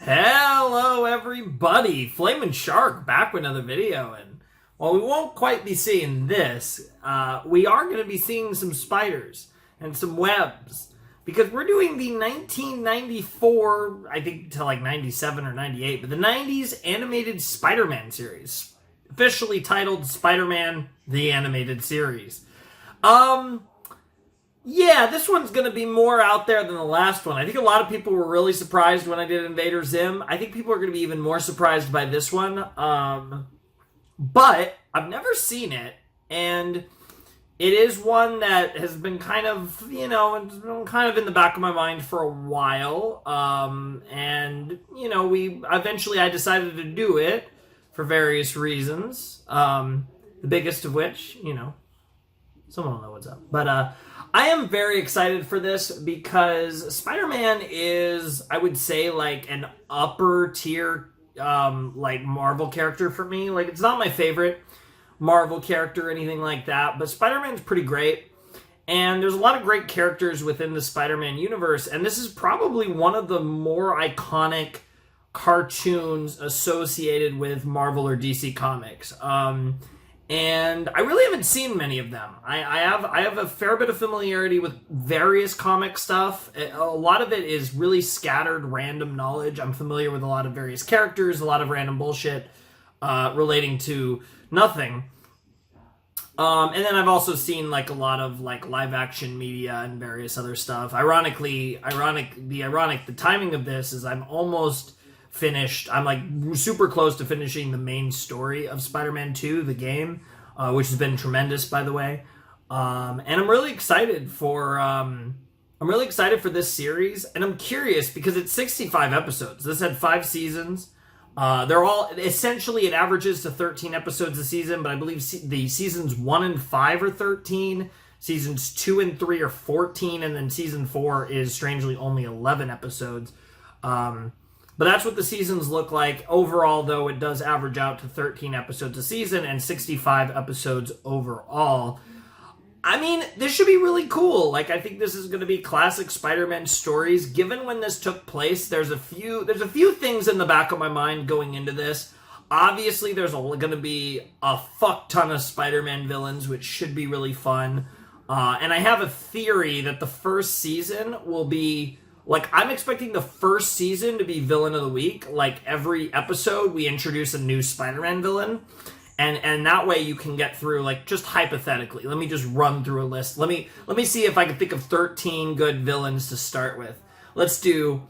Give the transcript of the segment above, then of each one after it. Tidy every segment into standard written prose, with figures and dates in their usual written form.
Hello everybody, Flamin' Shark back with another video, and while we won't quite be seeing this, we are going to be seeing some spiders and some webs, because we're doing the 1994, I think to like 97 or 98, but the 90s animated Spider-Man series, officially titled Spider-Man The Animated Series. Yeah, this one's going to be more out there than the last one. I think a lot of people were really surprised when I did Invader Zim. I think people are going to be even more surprised by this one. But I've never seen it, and it is one that has been kind of, it's been kind of in the back of my mind for a while. And, I decided to do it for various reasons. The biggest of which, someone will know what's up. But, I am very excited for this because Spider-Man is, I would say, like an upper tier, Marvel character for me. Like, it's not my favorite Marvel character or anything like that, but Spider-Man's pretty great. And there's a lot of great characters within the Spider-Man universe, and this is probably one of the more iconic cartoons associated with Marvel or DC Comics. And I really haven't seen many of them. I have a fair bit of familiarity with various comic stuff. A lot of it is really scattered random knowledge. I'm familiar with a lot of various characters, a lot of random bullshit relating to nothing. And then I've also seen like a lot of like live action media and various other stuff. The timing of this is I'm almost finished. I'm like super close to finishing the main story of Spider-Man 2, the game, which has been tremendous, by the way. And I'm really excited for this series, and I'm curious because it's 65 episodes. This had 5 seasons. They're all essentially, it averages to 13 episodes a season, but I believe the seasons 1 and 5 are 13. Seasons 2 and 3 are 14, and then season 4 is strangely only 11 episodes. But that's what the seasons look like. Overall, though, it does average out to 13 episodes a season and 65 episodes overall. I mean, this should be really cool. Like, I think this is going to be classic Spider-Man stories. Given when this took place, there's a few things in the back of my mind going into this. Obviously, there's going to be a fuck ton of Spider-Man villains, which should be really fun. And I have a theory that the first season will be... Like, I'm expecting the first season to be Villain of the Week. Like, every episode, we introduce a new Spider-Man villain. And that way you can get through, like, just hypothetically. Let me just run through a list. Let me see if I can think of 13 good villains to start with. Let's do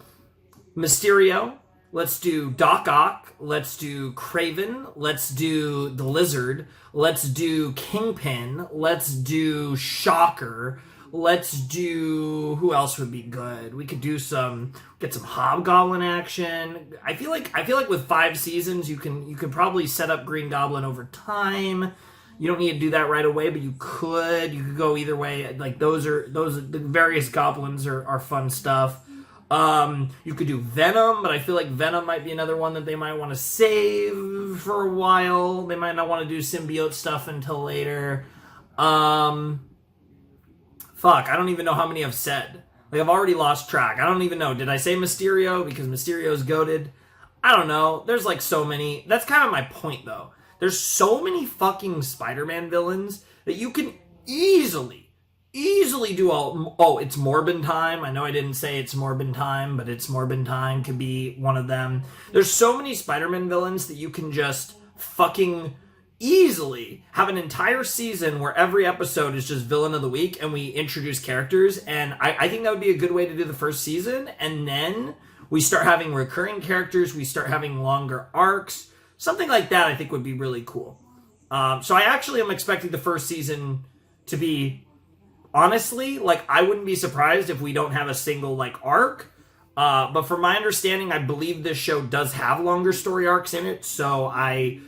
Mysterio. Let's do Doc Ock. Let's do Kraven. Let's do the Lizard. Let's do Kingpin. Let's do Shocker. Let's do... Who else would be good? We could do get some Hobgoblin action. I feel like with 5 seasons, you could probably set up Green Goblin over time. You don't need to do that right away, but you could. You could go either way. Like, the various goblins are fun stuff. You could do Venom, but I feel like Venom might be another one that they might want to save for a while. They might not want to do symbiote stuff until later. Fuck, I don't even know how many I've said. Like, I've already lost track. I don't even know. Did I say Mysterio? Because Mysterio's goated. I don't know. There's, like, so many. That's kind of my point, though. There's so many fucking Spider-Man villains that you can easily do all... Oh, it's Morbin Time. I know I didn't say it's Morbin Time, but it's Morbin Time could be one of them. There's so many Spider-Man villains that you can just fucking... easily have an entire season where every episode is just Villain of the Week and we introduce characters, and I think that would be a good way to do the first season, and then we start having recurring characters, we start having longer arcs, something like that I think would be really cool. So I actually am expecting the first season to be, honestly, like, I wouldn't be surprised if we don't have a single, like, arc, but from my understanding, I believe this show does have longer story arcs in it, so I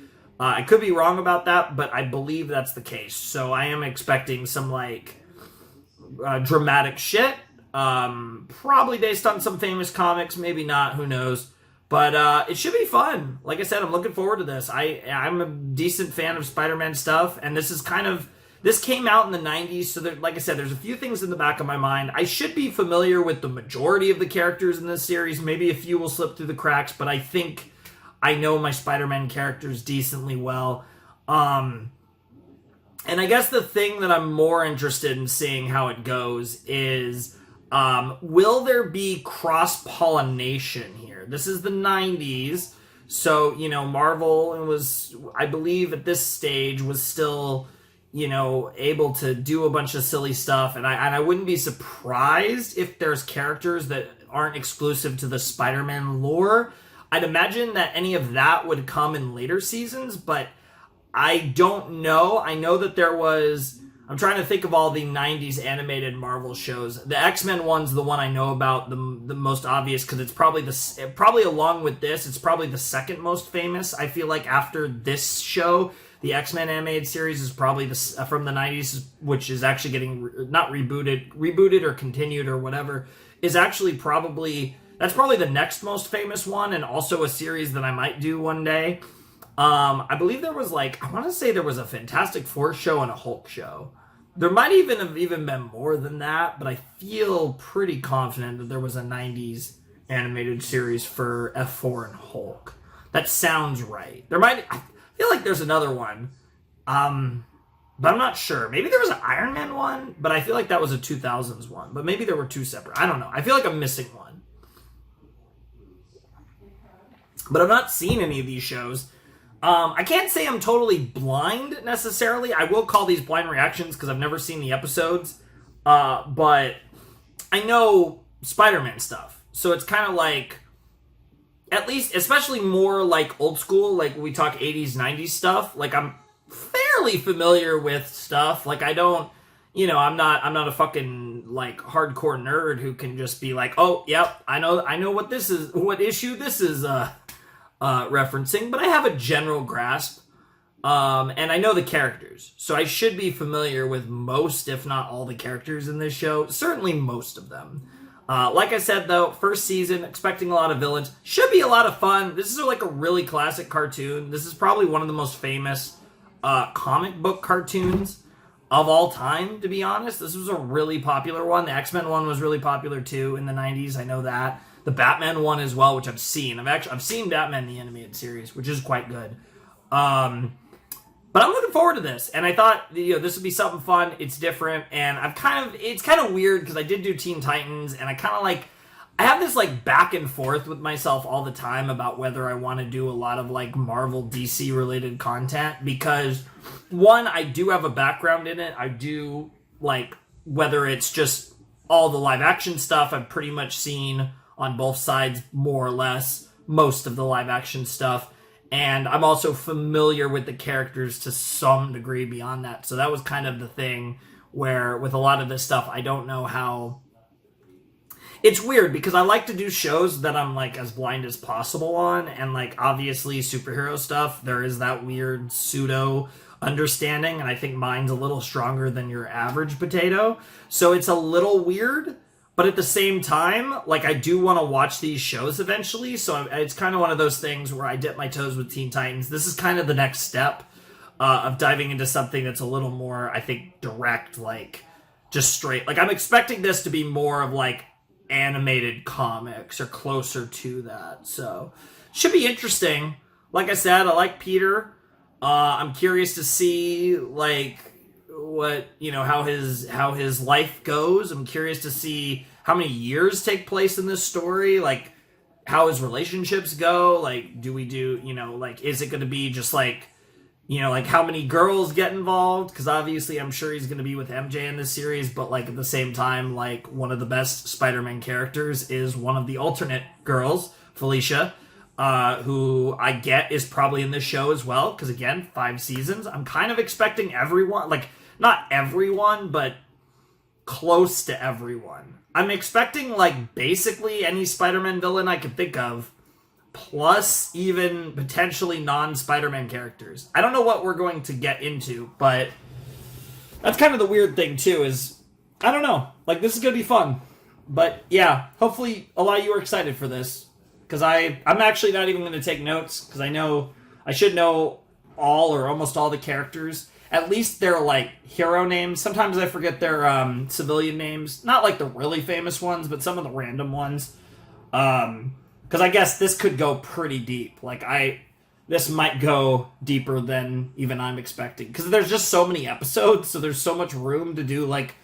could be wrong about that, but I believe that's the case. So I am expecting some, like, dramatic shit. Probably based on some famous comics. Maybe not. Who knows? But it should be fun. Like I said, I'm looking forward to this. I'm a decent fan of Spider-Man stuff, and this is This came out in the 90s, so like I said, there's a few things in the back of my mind. I should be familiar with the majority of the characters in this series. Maybe a few will slip through the cracks, but I think I know my Spider-Man characters decently well. And I guess the thing that I'm more interested in seeing how it goes is, will there be cross-pollination here? This is the 90s, so, Marvel was, I believe at this stage, was still, able to do a bunch of silly stuff, and I wouldn't be surprised if there's characters that aren't exclusive to the Spider-Man lore. I'd imagine that any of that would come in later seasons, but I don't know. I know that there was... I'm trying to think of all the 90s animated Marvel shows. The X-Men one's the one I know about, the most obvious, because it's probably along with this, it's probably the second most famous. I feel like after this show, the X-Men animated series is probably from the 90s, which is actually getting, not rebooted or continued or whatever, is actually that's probably the next most famous one, and also a series that I might do one day. I believe there was I want to say there was a Fantastic Four show and a Hulk show. There might have been more than that, but I feel pretty confident that there was a 90s animated series for F4 and Hulk. That sounds right. I feel like there's another one. But I'm not sure. Maybe there was an Iron Man one, but I feel like that was a 2000s one. But maybe there were two separate. I don't know. I feel like I'm missing one. But I've not seen any of these shows. I can't say I'm totally blind, necessarily. I will call these blind reactions because I've never seen the episodes. But I know Spider-Man stuff. So it's kind of at least, especially more old school, we talk 80s, 90s stuff. I'm fairly familiar with stuff. I don't, I'm not a fucking, hardcore nerd who can just be oh, yep, I know what this is, what issue this is, referencing, but I have a general grasp, and I know the characters, so I should be familiar with most, if not all, the characters in this show. Certainly most of them. Like I said, though, first season, expecting a lot of villains. Should be a lot of fun. This is a really classic cartoon. This is probably one of the most famous comic book cartoons of all time, to be honest. This was a really popular one. The X-Men one was really popular, too, in the 90s. I know that. The Batman one as well, which I've seen. I've seen Batman the animated series, which is quite good. But I'm looking forward to this, and I thought this would be something fun. It's different, and it's kind of weird because I did do Teen Titans, and I kind of I have this back and forth with myself all the time about whether I want to do a lot of Marvel DC related content, because one, I do have a background in it. I do whether it's just all the live action stuff I've pretty much seen on both sides, more or less, most of the live action stuff. And I'm also familiar with the characters to some degree beyond that. So that was kind of the thing where with a lot of this stuff, I don't know how... It's weird because I like to do shows that I'm as blind as possible on. And obviously superhero stuff, there is that weird pseudo understanding. And I think mine's a little stronger than your average potato. So it's a little weird. But at the same time, I do want to watch these shows eventually, so it's kind of one of those things where I dip my toes with Teen Titans. This is kind of the next step of diving into something that's a little more, I think, direct, just straight. I'm expecting this to be more of, animated comics or closer to that, so should be interesting. Like I said, I like Peter. I'm curious to see, what how his life goes. I'm curious to see how many years take place in this story, how his relationships go. Do we do is it going to be just how many girls get involved, because obviously I'm sure he's going to be with MJ in this series, but at the same time, one of the best Spider-Man characters is one of the alternate girls, Felicia, who I get is probably in this show as well, because again, 5 seasons. I'm kind of expecting everyone, not everyone, but close to everyone. I'm expecting, basically any Spider-Man villain I could think of, plus even potentially non-Spider-Man characters. I don't know what we're going to get into, but that's kind of the weird thing, too, is, I don't know. This is going to be fun. But, yeah, hopefully a lot of you are excited for this, because I'm actually not even going to take notes, because I should know all or almost all the characters. at least their like hero names. Sometimes I forget their civilian names, not like the really famous ones, but some of the random ones. Because I guess this could go pretty deep. Like this might go deeper than even I'm expecting. Because there's just so many episodes, so there's so much room to do like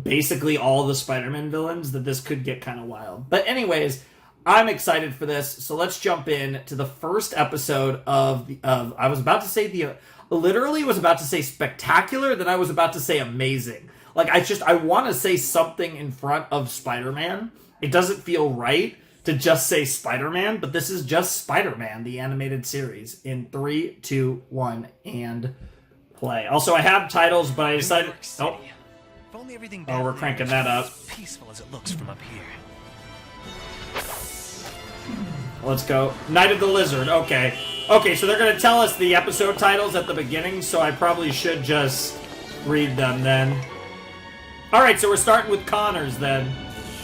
basically all the Spider-Man villains that this could get kind of wild. But anyways, I'm excited for this. So let's jump in to the first episode of I was about to say literally was about to say spectacular, then I was about to say amazing. Like I want to say something in front of Spider-Man. It doesn't feel right to just say Spider-Man, but this is just Spider-Man, the animated series. In 3, 2, 1, and play. Also, I have titles, but I decided... Oh, we're cranking that up. Peaceful as it looks from up here. Let's go. Night of the Lizard. Okay. Okay, so they're going to tell us the episode titles at the beginning, so I probably should just read them then. Alright, so we're starting with Connors then.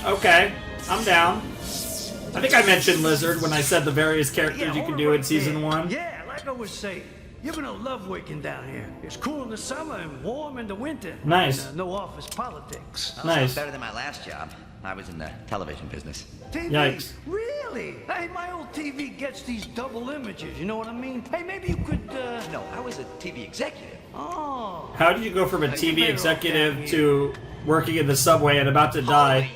Okay, I'm down. I think I mentioned Lizard when I said the various characters you can do in Season 1. Yeah, like I was saying, you're gonna love working down here. It's cool in the summer and warm in the winter. Nice. And, no office politics. Nice. Better than my last job. I was in the television business. TV? Yikes. Really? Hey, my old TV gets these double images, you know what I mean? Hey, maybe you could, No, I was a TV executive. Oh. How do you go from a TV executive to working in the subway and about to die?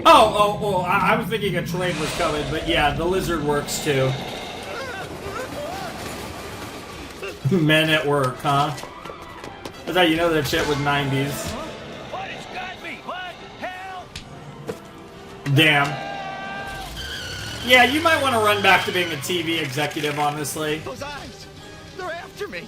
Oh, I was thinking a train was coming, but yeah, the Lizard works too. Men at work, huh? That's how you know that shit was 90s. What? It's got me! What? Help! Damn. Yeah, you might want to run back to being a TV executive, honestly. Those eyes! They're after me!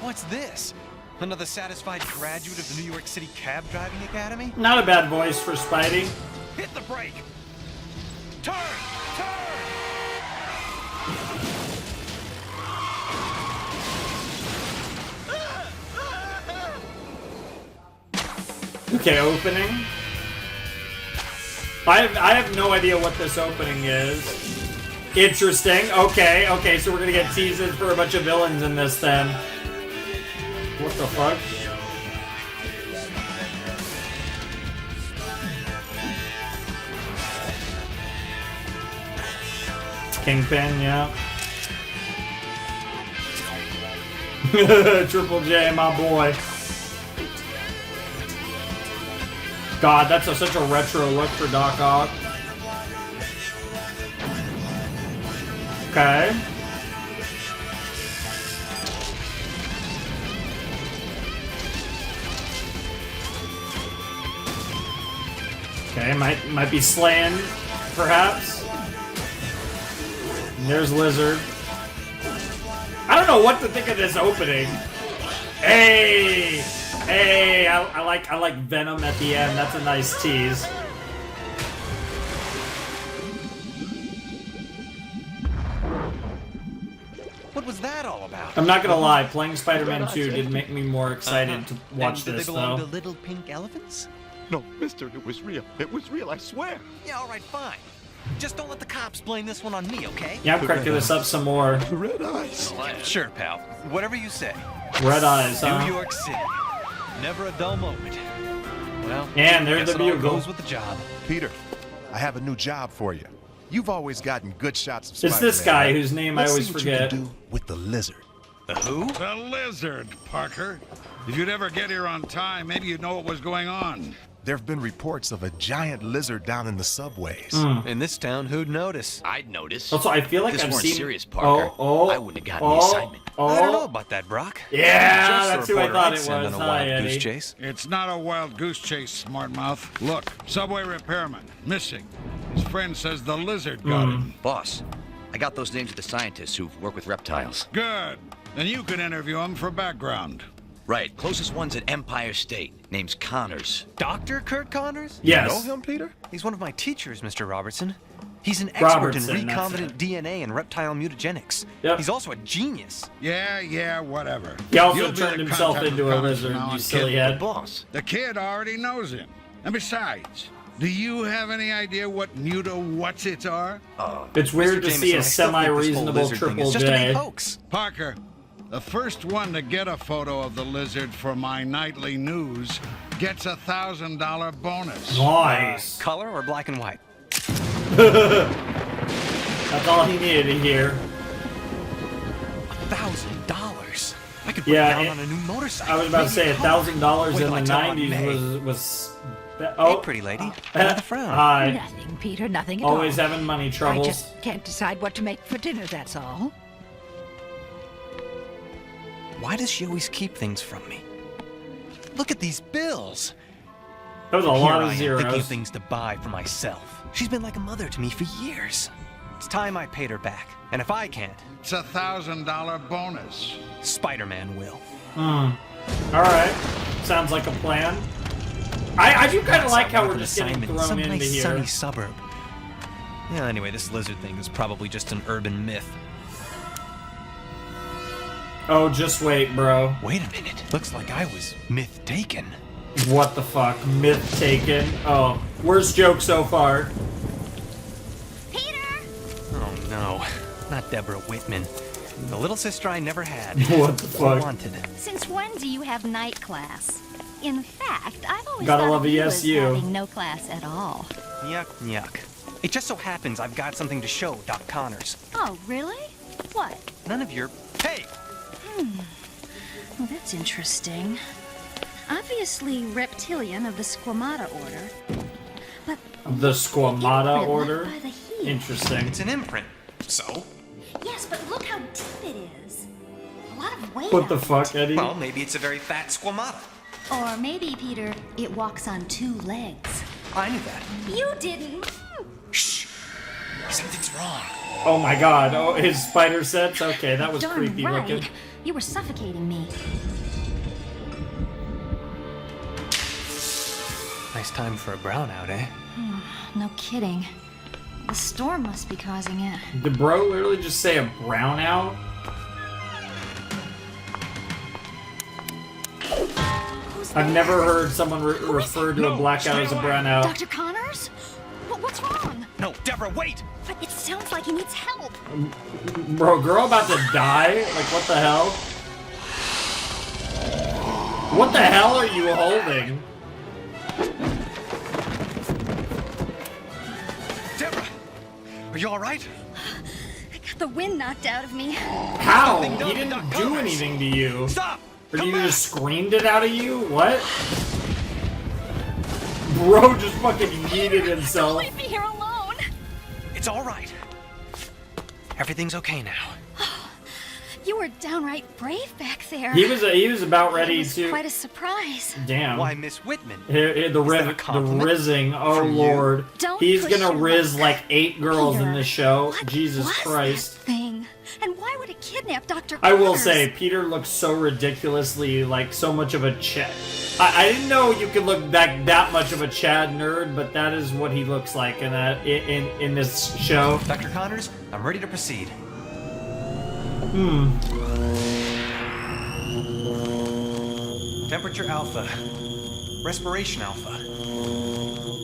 What's this? Another satisfied graduate of the New York City Cab Driving Academy? Not a bad voice for Spidey. Hit the brake! Turn! Turn! Okay, opening. I have no idea what this opening is. Interesting. Okay, so we're gonna get teases for a bunch of villains in this then. What the fuck? Kingpin, yeah. Triple J, my boy. God, that's such a retro look for Doc Ock. Okay. Okay, might be slaying, perhaps. And there's Lizard. I don't know what to think of this opening. Hey, I like Venom at the end. That's a nice tease. What was that all about? I'm not gonna lie, playing Spider-Man 2 did make me more excited to watch And this, did they belong though. to little pink elephants? No, mister, it was real. It was real, I swear. Yeah, all right, fine. Just don't let the cops blame this one on me, okay? Yeah, I'm cranking this up some more. Red eyes. Sure, pal. Whatever you say. Red eyes, huh? New York City. Never a dull moment. Well, And there's guess the it all bugle. goes with the job. Peter, I have a new job for you. You've always gotten good shots of It's Spider-Man. this guy right? whose name Let's I always see what forget. you can do with the lizard. The who? The lizard, Parker. If you'd ever get here on time, maybe you'd know what was going on. There have been reports of a giant lizard down in the subways. In this town, who'd notice? I'd notice. Also, I feel like This I've weren't seen... serious, Parker. I wouldn't have gotten the assignment. I don't know about that, Brock. Yeah, Just the that's who I reporter thought I'd it send was. on a Hi, wild goose Eddie. chase. It's not a wild goose chase, smart mouth. Look, subway repairman, missing. His friend says the lizard got him. Boss, I got those names of the scientists who work with reptiles. Good. Then you can interview him for background. Right, closest one's at Empire State. Name's Connors. Dr. Kurt Connors? Yes. You know him, Peter? He's one of my teachers, Mr. Robertson. He's an expert Robertson, in that's recombinant DNA and reptile mutagenics. Yep. He's also a genius. Yeah, whatever. He also You'll be turned the himself contact into for a Connors lizard, from now you on, silly kid. head. The boss. The kid already knows him. And besides, do you have any idea what muta-what's-its are? It's weird Mr. to see Jameson, a I still think this whole semi-reasonable lizard thing Triple is just a big J. hoax. Parker, the first one to get a photo of the lizard for my nightly news gets a $1,000 bonus. Nice. Color or black and white? That's all he needed to hear. $1,000. I could put Yeah, it down it- on a new motorcycle. I was about to say Maybe a car. $1,000 Wait in till I the tell Aunt May. '90s was. Hey, Oh, pretty lady. Another frown. hi. Nothing, Peter, nothing at Always all. having money I troubles. just can't decide what to make for dinner, that's all. Why does she always keep things from me? Look at these bills. That was a Here lot I of am, thinking of zeros. things to buy for myself. She's been like a mother to me for years. It's time I paid her back. And if I can't, It's a $1,000 bonus. Spider-Man will. All right, sounds like a plan. I do kind of like how we're just getting thrown into someplace here. sunny suburb. Yeah, anyway, this lizard thing is probably just an urban myth. Oh, just wait, bro. Wait a minute. Looks like I was myth taken. What the fuck? Myth taken. Oh, worst joke so far. Peter! Oh no, not Deborah Whitman. The little sister I never had. What the Or fuck? wanted. Since when do you have night class? In fact, I've always Gotta thought love of you as ESU. having no class at all. Yuck, yuck. It just so happens I've got something to show Doc Connors. Oh, really? What? None of your... Hey! Well, that's interesting. Obviously reptilian of the Squamata order. But The Squamata imprint order. left by the heel. Interesting. It's an imprint. So? Yes, but look how deep it is. A lot of weight. What the on it. fuck, Eddie? Well, maybe it's a very fat squamata. Or maybe, Peter, it walks on two legs. I knew that. You didn't. Shh! Something's wrong. Oh my god. Oh, his spider sets? Okay, that was Darn creepy right. looking. You were suffocating me. Nice time for a brownout, eh? No kidding. The storm must be causing it. Did bro literally just say a brownout? I've never heard someone refer to a blackout as a brownout. Dr. Connors? What's wrong? No, Deborah, wait! But it sounds like he needs help. Bro, girl about to die? Like, what the hell? What the hell are you holding? Deborah! Are you alright? I got the wind knocked out of me. How? Nothing done He to didn't Doc do Connors. anything to you. Stop! Or Come you back! just screamed it out of you? What? Bro just fucking yeeted himself. Leave me here alone. It's alright. Everything's okay now. You were downright brave back there. He was about It ready was to. quite a surprise. Damn. Why, Miss Whitman? The that a the compliment? rizzing. Oh From you? lord. Don't He's push gonna your riz luck. like 8 girls in Peter, this show. What Jesus was Christ. that thing? And why would it kidnap Dr. I will Connors? say, Peter looks so ridiculously like so much of a Chad. I didn't know you could look that much of a Chad nerd, but that is what he looks like in this show. Dr. Connors, I'm ready to proceed. Temperature alpha. Respiration alpha.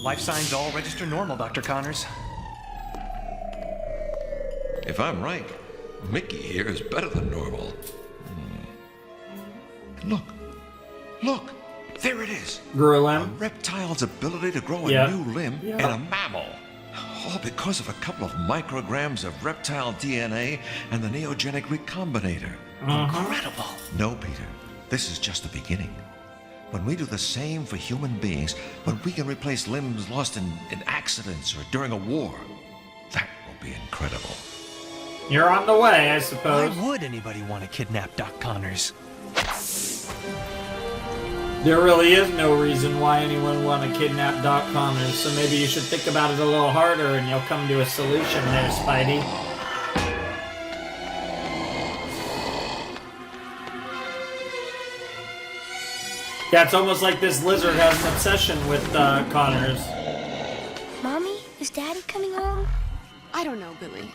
Life signs all register normal, Dr. Connors. If I'm right, Mickey here is better than normal. Look. Look. There it is. A Gurlem. reptile's ability to grow a Yeah. new limb Yeah. in a mammal. All because of a couple of micrograms of reptile DNA and the neogenic recombinator. Incredible. No, Peter. This is just the beginning. When we do the same for human beings, when we can replace limbs lost in accidents or during a war, that will be incredible. You're on the way, I Why suppose. would anybody want to kidnap Doc Connors? There really is no reason why anyone would want to kidnap Doc Connors, so maybe you should think about it a little harder and you'll come to a solution there, Spidey. Yeah, it's almost like this lizard has an obsession with Connors. Mommy, is Daddy coming home? Billy.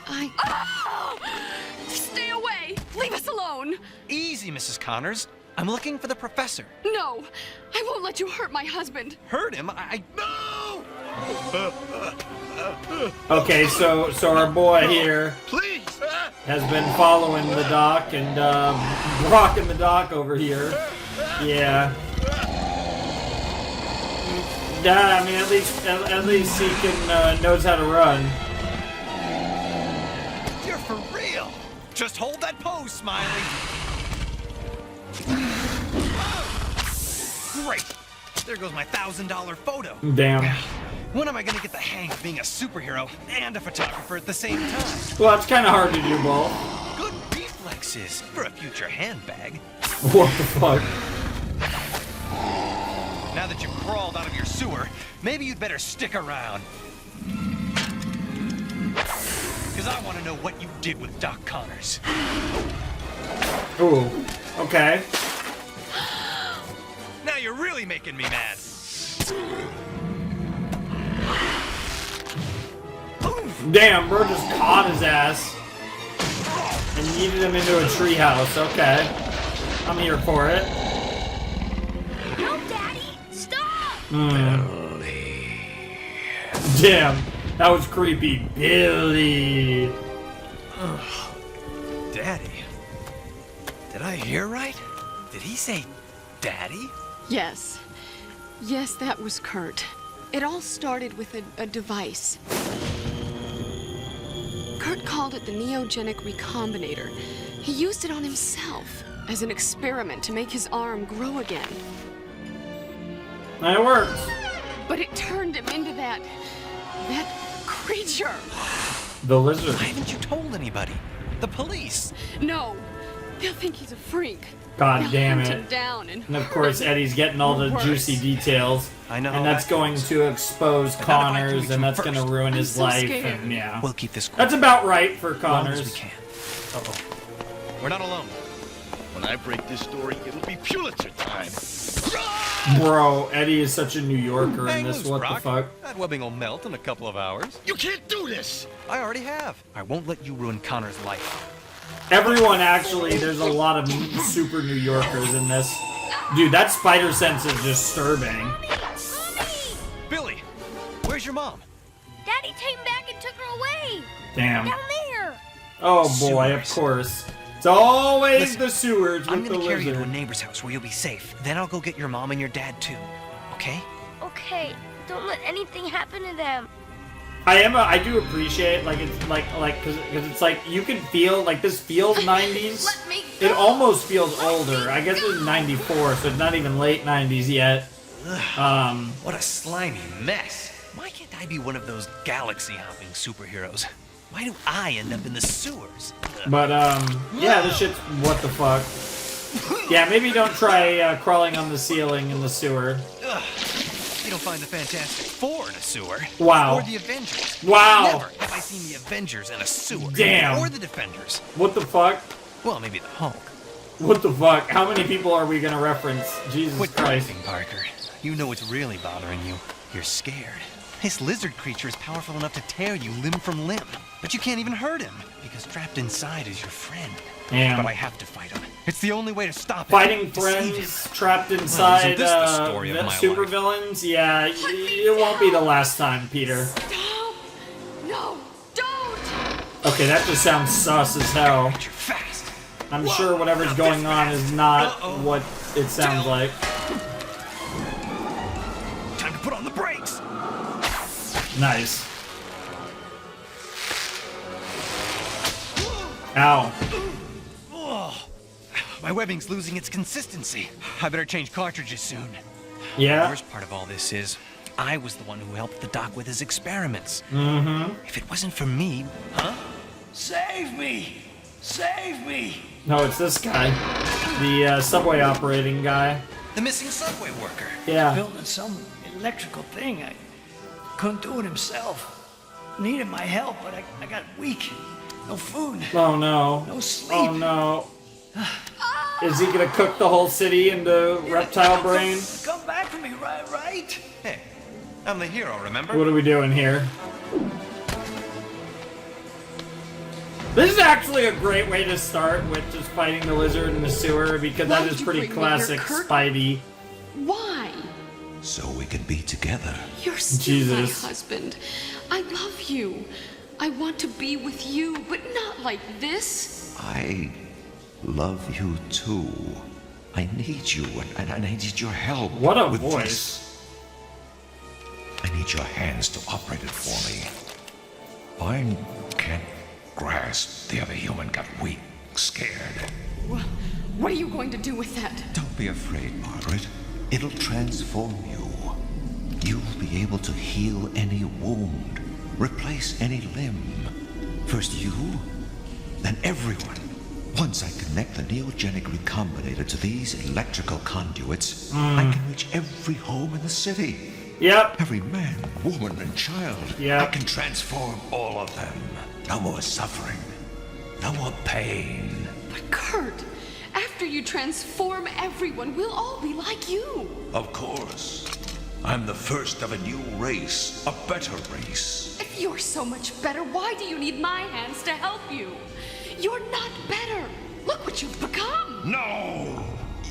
Stay away! Leave us alone! Easy, Mrs. Connors. I'm looking for the professor. No! I won't let you hurt my husband! Hurt him? No! Okay, so our boy here Please! has been following the doc and rocking the doc over here. Yeah. Yeah, I mean, at least he can knows how to run. You're for real. Just hold that pose, Smiley. Great. There goes my $1,000 photo. Damn. When am I gonna get the hang of being a superhero and a photographer at the same time? Well, it's kind of hard to do both. Good reflexes for a future handbag. What the fuck? Now that you've crawled out of your sewer, maybe you'd better stick around. Because I want to know what you did with Doc Connors. Ooh. Okay. Now you're really making me mad. Damn, bro just caught his ass and yeeted him into a treehouse. Okay. I'm here for it. No, Daddy! Stop! Damn, that was creepy. Billy. Daddy? Did I hear right? Did he say Daddy? Yes. Yes, that was Kurt. It all started with a device. Kurt called it the Neogenic Recombinator. He used it on himself as an experiment to make his arm grow again. And it worked. But it turned him into that creature. The lizard. Why haven't you told anybody? The police? No, they'll think he's a freak. God They'll damn hunt it. him down and And of course, Eddie's getting all the Worse. juicy details. I know. And that's going to expose I gotta find Connors, Dimitri and that's going to first. ruin I'm his so life. scared. And yeah. We'll keep this quiet. That's about right for as long as we Connors. can. Uh-oh. We're not alone. When I break this story, it'll be Pulitzer time. Bro, Eddie is such a New Yorker in Hang this. loose, What Brock. the fuck? That webbing will melt in a couple of hours. You can't do this! I already have. I won't let you ruin Connor's life. Everyone actually, there's a lot of super New Yorkers in this. Dude, that spider sense is disturbing. Mommy! Billy, where's your mom? Daddy came back and took her away! Damn. Down there! Oh boy, of Sewers. course. It's always Listen, the sewers I'm with the gonna carry you to a lizard. neighbor's house where you'll be safe. Then I'll go get your mom and your dad too. Okay? Okay, don't let anything happen to them. I do appreciate, like, it's like, cause it's like, you can feel, like, this feels 90s. Let me It go. almost feels older. I guess it's 94, so it's not even late 90s yet. What a slimy mess. Why can't I be one of those galaxy-hopping superheroes? Why do I end up in the sewers? But, yeah, this shit's, what the fuck. Yeah, maybe don't try crawling on the ceiling in the sewer. Ugh. You don't find the Fantastic Four in a sewer. Wow. Or the Avengers. Wow. Never have I seen the Avengers in a sewer. Damn. Or the Defenders. What the fuck? Well, maybe the Hulk. What the fuck? How many people are we gonna reference? Jesus Quit Christ. griping, Parker. You know what's really bothering you. You're scared. This lizard creature is powerful enough to tear you limb from limb. But you can't even hurt him, because trapped inside is your friend. Damn. But I have to fight him. It's the only way to stop him. Fighting to save friends him. trapped inside isn't this the story of my super life? villains? Yeah, it won't be the last time, Peter. Stop! No, don't! Okay, that just sounds sus as hell. You're fast. I'm Whoa, sure whatever's not going this on fast. is not Uh-oh. what it sounds Jill. like. Time to put on the brakes. Nice. Ow. Oh, my webbing's losing its consistency. I better change cartridges soon. The Yeah? worst part of all this is, I was the one who helped the doc with his experiments. Mm-hmm. If it wasn't for me, huh? Save me! Save me! No, it's this guy. The subway operating guy. The missing subway worker. Yeah. Building some electrical thing. I couldn't do it himself. Needed my help, but I got weak. No food. Oh no. No sleep. Oh no. Is he gonna cook the whole city into reptile brain? Come back for me, right? Hey, I'm the hero, remember? What are we doing here? This is actually a great way to start with just fighting the lizard in the sewer because Why that did is you pretty bring me here, classic Kurt? Spidey. Why? So we can be together. You're still Jesus. my husband. I love you. I want to be with you, but not like this. I love you too. I need you, and I need your help. What a with voice. this. I need your hands to operate it for me. I can't grasp the other human got weak, scared. What are you going to do with that? Don't be afraid, Margaret. It'll transform you. You'll be able to heal any wound, replace any limb. First you, then everyone. Once I connect the neogenic recombinator to these electrical conduits, I can reach every home in the city. Yep. Every man, woman, and child. Yep. I can transform all of them. No more suffering. No more pain. But Kurt, after you transform everyone, we'll all be like you. Of course. I'm the first of a new race, a better race. If you're so much better, why do you need my hands to help you? You're not better. Look what you've become. No!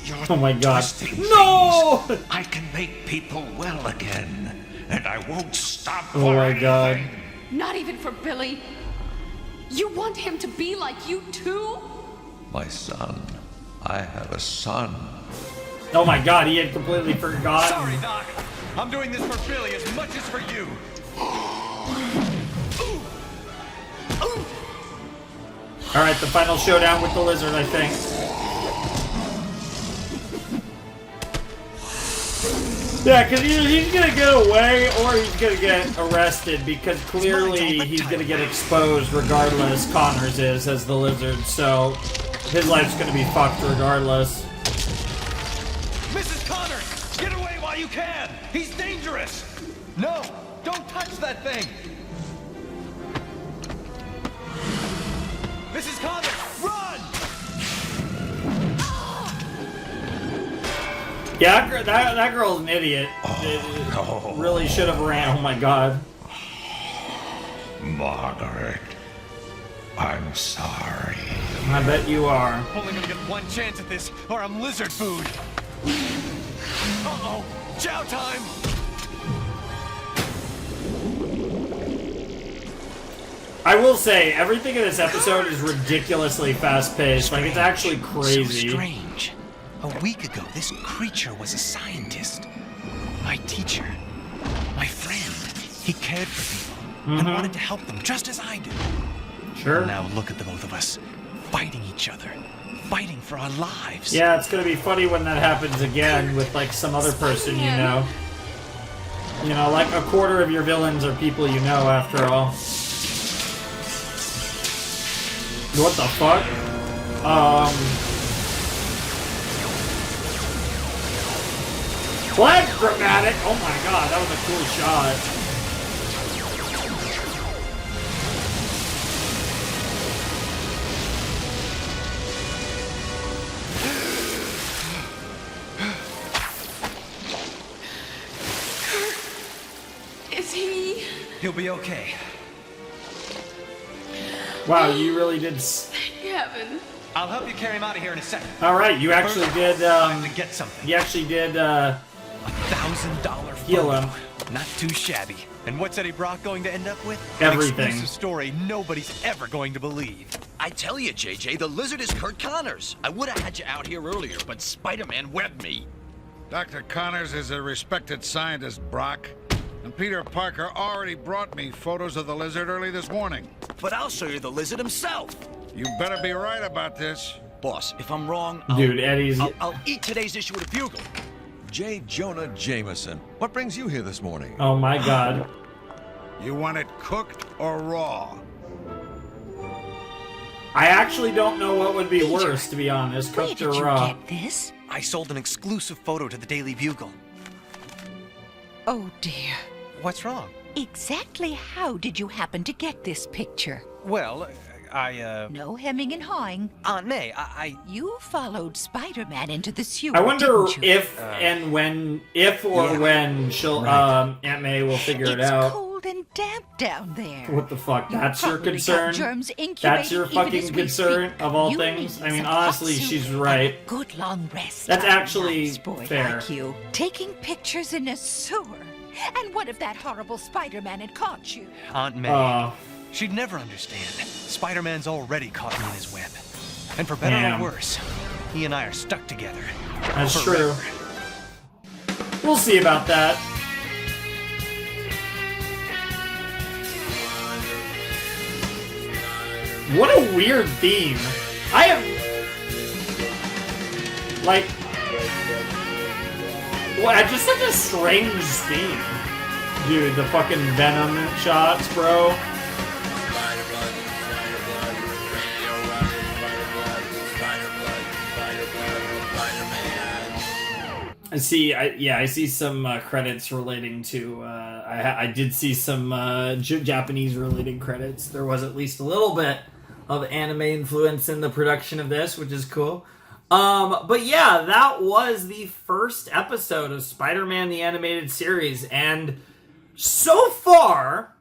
You're Oh my god. twisting No! things. I can make people well again, and I won't stop for Oh my god. anything. Not even for Billy. You want him to be like you too? My son. I have a son. Oh my god, he had completely forgotten. Sorry, Doc. I'm doing this for Billy as much as for you. Alright, the final showdown with the lizard, I think. Yeah, because he's gonna get away or he's gonna get arrested because clearly he's gonna get exposed regardless, Connors is, as the lizard, so his life's gonna be fucked regardless. Mrs. Connors, get away while you can. He's dangerous. No, don't touch that thing. Mrs. Connors, run! Yeah, that girl's an idiot. no. Really should have ran. Oh my god. Margaret. I'm sorry. I bet you are. Only gonna get one chance at this, or I'm lizard food. Uh-oh, chow time! I will say, everything in this episode is ridiculously fast-paced. Like, it's actually crazy. So strange. A week ago, this creature was a scientist. My teacher. My friend. He cared for people and wanted to help them just as I do. Sure. And now look at the both of us, fighting each other. Fighting for our lives. Yeah, it's gonna be funny when that happens again with, like, some other person you know. You know, like, a quarter of your villains are people you know, after all. What the fuck? Flag dramatic! Oh my god, that was a cool shot. Is he? He'll be okay. Wow, you really did. Heaven. I'll help you carry him out of here in a second. All right, you actually did. Time to get something. You actually did. $1,000 Heal him. Not too shabby. And what's Eddie Brock going to end up with? Everything. An exclusive story nobody's ever going to believe. I tell you, JJ, the lizard is Kurt Connors. I would have had you out here earlier, but Spider-Man webbed me. Dr. Connors is a respected scientist, Brock. And Peter Parker already brought me photos of the lizard early this morning. But I'll show you the lizard himself. You better be right about this. Boss, if I'm wrong, Dude, Eddie's. I'll eat today's issue of the Bugle. J. Jonah Jameson. What brings you here this morning? Oh my god. You want it cooked or raw? I actually don't know what would be worse, to be honest, Where cooked did or you raw. get this? I sold an exclusive photo to the Daily Bugle. Oh dear. What's wrong? Exactly how did you happen to get this picture? Well, No hemming and hawing. Aunt May, You followed Spider-Man into the sewer, I wonder didn't you? if and when, if or yeah. when she'll, Right. Aunt May will figure it It's out. cold cold and damp down there. What the fuck? That's your Probably got concern? germs incubating That's your even fucking as we concern speak. of all You things? need I mean, some hot honestly, soup she's and right. a good long rest. That's on a actually nice boy fair. Like you. Taking pictures in a sewer. And what if that horrible Spider-Man had caught you? Aunt May. She'd never understand. Spider-Man's already caught me in his web. And for better Damn. or worse, he and I are stuck together. That's Forever. true. We'll see about that. What a weird theme. I am... Like... What, just such a strange theme. Dude, the fucking Venom shots, bro. I see some credits relating to. I did see some Japanese related credits. There was at least a little bit of anime influence in the production of this, which is cool. But yeah, that was the first episode of Spider-Man the Animated Series, and so far,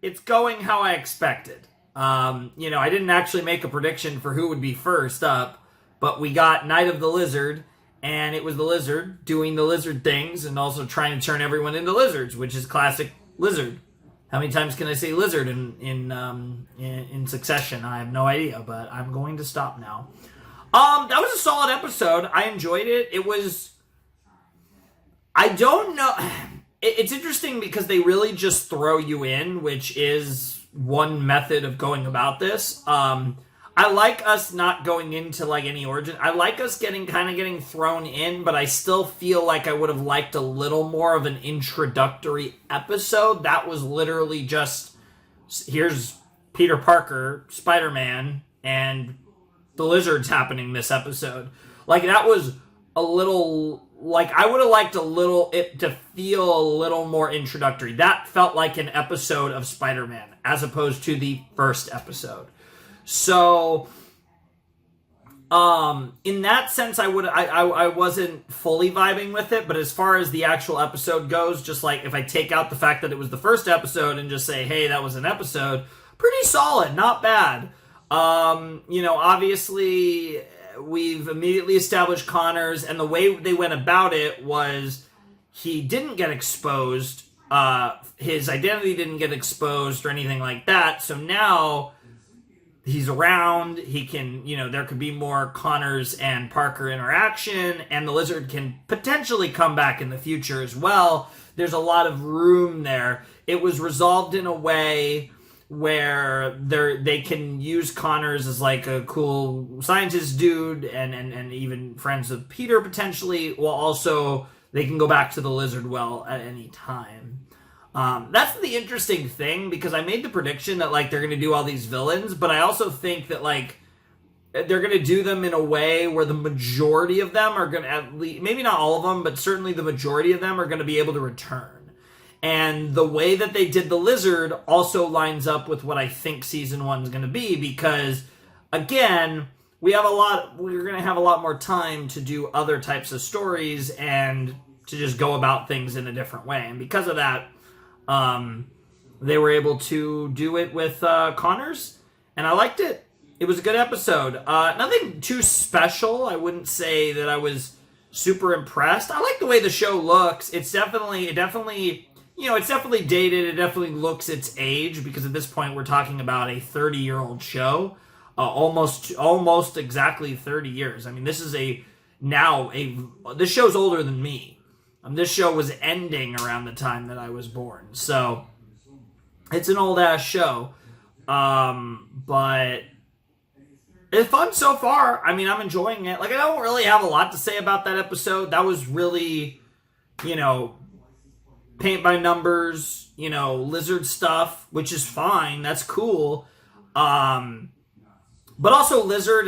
it's going how I expected. I didn't actually make a prediction for who would be first up, but we got Night of the Lizard. And it was the lizard doing the lizard things and also trying to turn everyone into lizards, which is classic Lizard. How many times can I say lizard in succession? I have no idea, but I'm going to stop now. That was a solid episode. I enjoyed it. It was... I don't know... It's interesting because they really just throw you in, which is one method of going about this. I like us not going into like any origin. I like us getting thrown in, but I still feel like I would have liked a little more of an introductory episode. That was literally just, here's Peter Parker, Spider-Man, and the Lizard's happening this episode. Like, that was a little, like, I would have liked it to feel a little more introductory. That felt like an episode of Spider-Man, as opposed to the first episode. So, in that sense, I wasn't fully vibing with it, but as far as the actual episode goes, just like if I take out the fact that it was the first episode and just say, hey, that was an episode, pretty solid, not bad. Obviously, we've immediately established Connors, and the way they went about it was he didn't get exposed, his identity didn't get exposed or anything like that, so now... he's around, he can, there could be more Connors and Parker interaction, and the Lizard can potentially come back in the future as well. There's a lot of room there. It was resolved in a way where they can use Connors as like a cool scientist dude and even friends with Peter potentially, while also they can go back to the Lizard well at any time. That's the interesting thing, because I made the prediction that, like, they're going to do all these villains, but I also think that, like, they're going to do them in a way where the majority of them are going to, at least, maybe not all of them, but certainly the majority of them are going to be able to return. And the way that they did the Lizard also lines up with what I think Season 1 is going to be, because, again, we're going to have a lot more time to do other types of stories and to just go about things in a different way. And because of that, they were able to do it with Connors, and I liked it. It was a good episode. Nothing too special. I wouldn't say that I was super impressed. I like the way the show looks. It's definitely dated. It definitely looks its age, because at this point we're talking about a 30-year-old show, almost exactly 30 years. I mean, this show's older than me. This show was ending around the time that I was born. So, it's an old-ass show. But it's fun so far. I mean, I'm enjoying it. Like, I don't really have a lot to say about that episode. That was really, paint by numbers, Lizard stuff, which is fine. That's cool. But also Lizard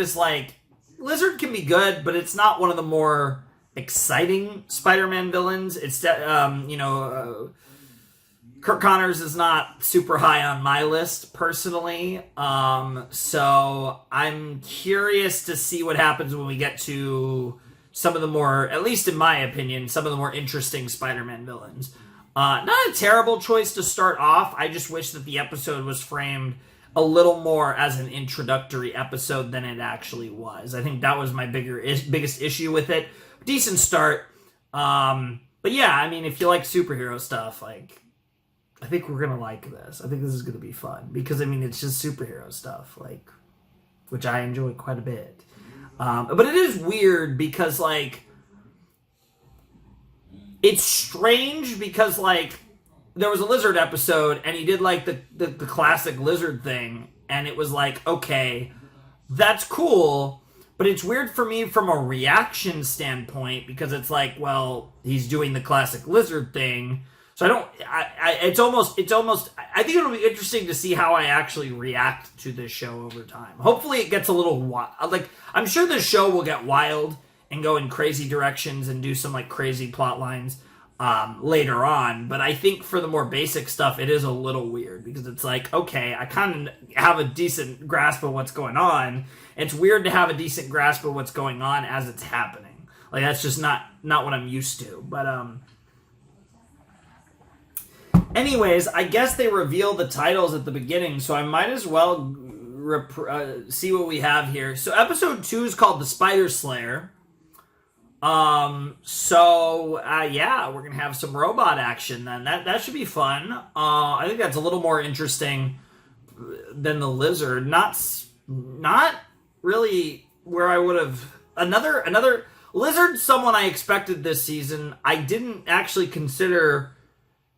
can be good, but it's not one of the more exciting Spider-Man villains. It's Kurt Connors is not super high on my list personally, so I'm curious to see what happens when we get to some of the more, at least in my opinion, some of the more interesting Spider-Man villains. Not a terrible choice to start off. I just wish that the episode was framed a little more as an introductory episode than it actually was. I think that was my biggest issue with it. Decent start. But yeah, I mean, if you like superhero stuff, like, I think we're going to like this. I think this is going to be fun because, I mean, it's just superhero stuff, like, which I enjoy quite a bit. But it is weird because, like, it's strange because, like, there was a Lizard episode and he did, like, the classic Lizard thing, and it was like, okay, that's cool, but it's weird for me from a reaction standpoint because it's like, well, he's doing the classic Lizard thing, so it's almost, I think it'll be interesting to see how I actually react to this show over time. Hopefully it gets a little wild. Like, I'm sure this show will get wild and go in crazy directions and do some, like, crazy plot lines later on, but I think for the more basic stuff, it is a little weird because it's like, okay, I kind of have a decent grasp of what's going on. It's weird to have a decent grasp of what's going on as it's happening. Like, that's just not what I'm used to. But anyways, I guess they reveal the titles at the beginning, so I might as well see what we have here. So episode 2 is called The Spider Slayer. Yeah, we're gonna have some robot action then. That should be fun. I think that's a little more interesting than the Lizard. Not really where I would have another Lizard. Someone I expected this season. I didn't actually consider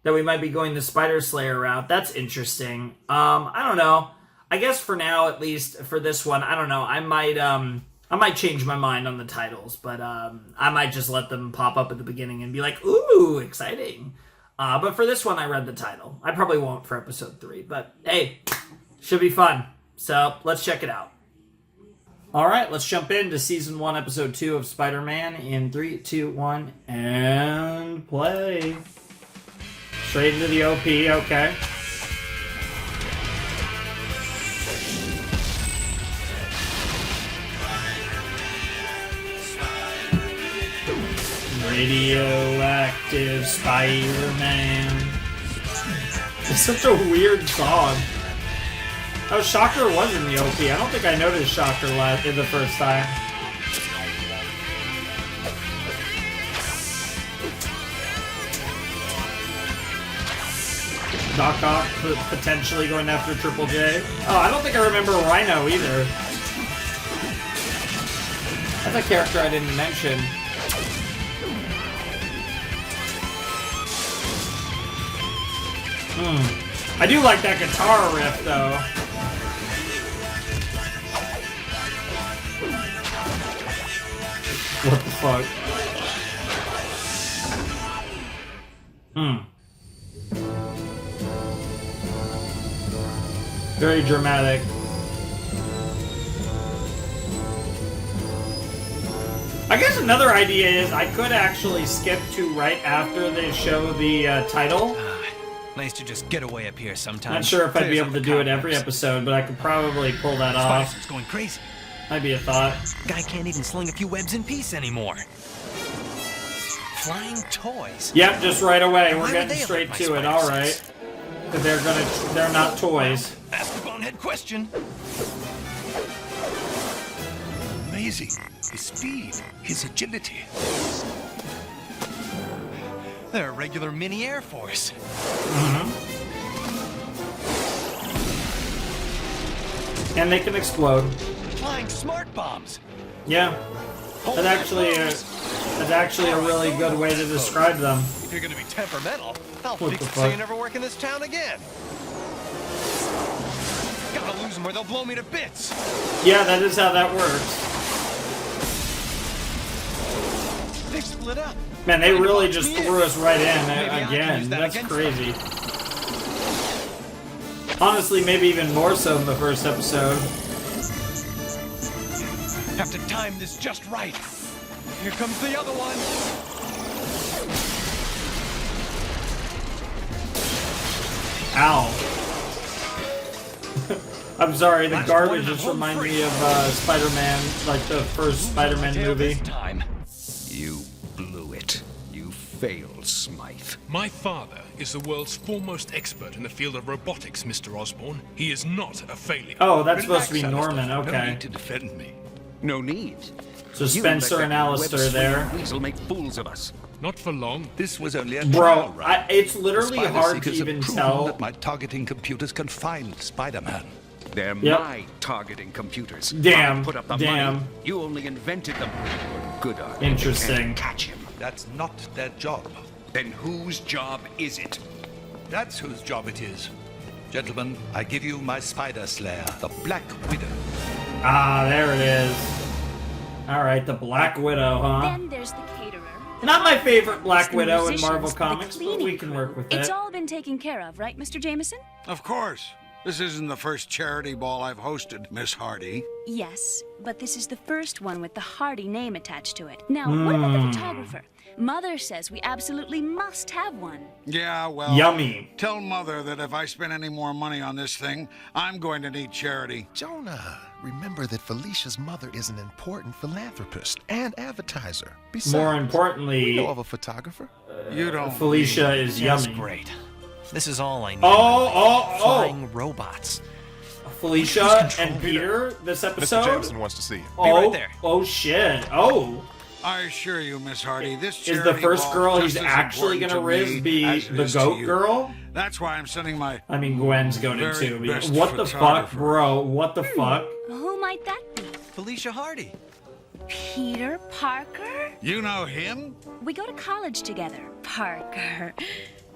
that we might be going the Spider Slayer route. That's interesting. I don't know. I guess for now, at least for this one, I don't know. I might change my mind on the titles, but I might just let them pop up at the beginning and be like, ooh, exciting. But for this one, I read the title. I probably won't for episode 3, but hey, should be fun. So let's check it out. All right, let's jump into season 1, episode 2 of Spider-Man in 3, 2, 1, and play. Straight into the OP, okay. Radioactive Spider-Man. It's such a weird song. Oh, Shocker was in the OP. I don't think I noticed Shocker in the first time. Doc Ock potentially going after Triple J. Oh, I don't think I remember Rhino either. That's a character I didn't mention. I do like that guitar riff, though. What the fuck? Very dramatic. I guess another idea is I could actually skip to right after they show the title. Nice to just get away up here sometimes. Not sure if I'd be able to do it every episode, but I could probably pull that off. It's going crazy. Might be a thought. Guy can't even sling a few webs in peace anymore. Flying toys. Yep, just right away. We're Why getting would they straight like to my it. spider All right. sense? Because they're not toys. Ask the bonehead question. Amazing. His speed, his agility. They're a regular mini Air Force. And they can explode. Flying smart bombs. Yeah. That's actually a really good way to describe them. If you're gonna be temperamental, I'll What fix the it so fuck? you never work in this town again. Gotta lose them or they'll blow me to bits. Yeah, that is how that works. They split up. Man, they really just threw us right in Maybe I can again. use that That's against crazy. Honestly, maybe even more so in the first episode. Have to time this just right. Here comes the other one. Ow. I'm sorry, the garbage just reminded me of Spider-Man, like the first Spider-Man movie. This time. You blew it. You failed, Smythe. My father is the world's foremost expert in the field of robotics, Mr. Osborn. He is not a failure. Oh, that's supposed to be Relax, Norman. Alistair. Okay. No need to defend me. No need. So You Spencer let and that Alistair web-swinging there. weasel make fools of us. Not for long. This was only a Bro, trial run. it's literally The Spider hard to Seekers have even proven tell. that my targeting computers can find Spider-Man. They're Yep. my targeting computers. Damn, I put up the damn. money. You only invented them. What good are they? Interesting. They can't catch him. That's not their job. Then whose job is it? That's whose job it is. Gentlemen, I give you my Spider Slayer, the Black Widow. Ah, there it is. All right, the Black Widow, huh? Then there's the caterer. Not my favorite Black the Widow in musicians, Marvel the Comics, but we cleaning can crew. work with It's it. all been taken care of, right, Mr. Jameson? Of course. This isn't the first charity ball I've hosted, Miss Hardy. Yes, but this is the first one with the Hardy name attached to it. Now, what about the photographer? Mother says we absolutely must have one. Yeah, well... Yummy. Tell Mother that if I spend any more money on this thing, I'm going to need charity. Jonah, remember that Felicia's mother is an important philanthropist and advertiser. Besides, More importantly, we know of a photographer. You don't... Felicia is That's yummy. great. This is all I need. Oh. Flying robots. Felicia and Peter this episode. Mr. Jameson wants to see you. Oh, right there. oh shit. Oh. I assure you, Miss Hardy, this Is charity the first ball girl just he's as actually important gonna to riz me be as it the is to goat you. girl? That's why I'm sending my... I mean, Gwen's going to Very too. best What the fuck, photographer. bro? What the fuck? Who might that be? Felicia Hardy. Peter Parker? You know him? We go to college together, Parker.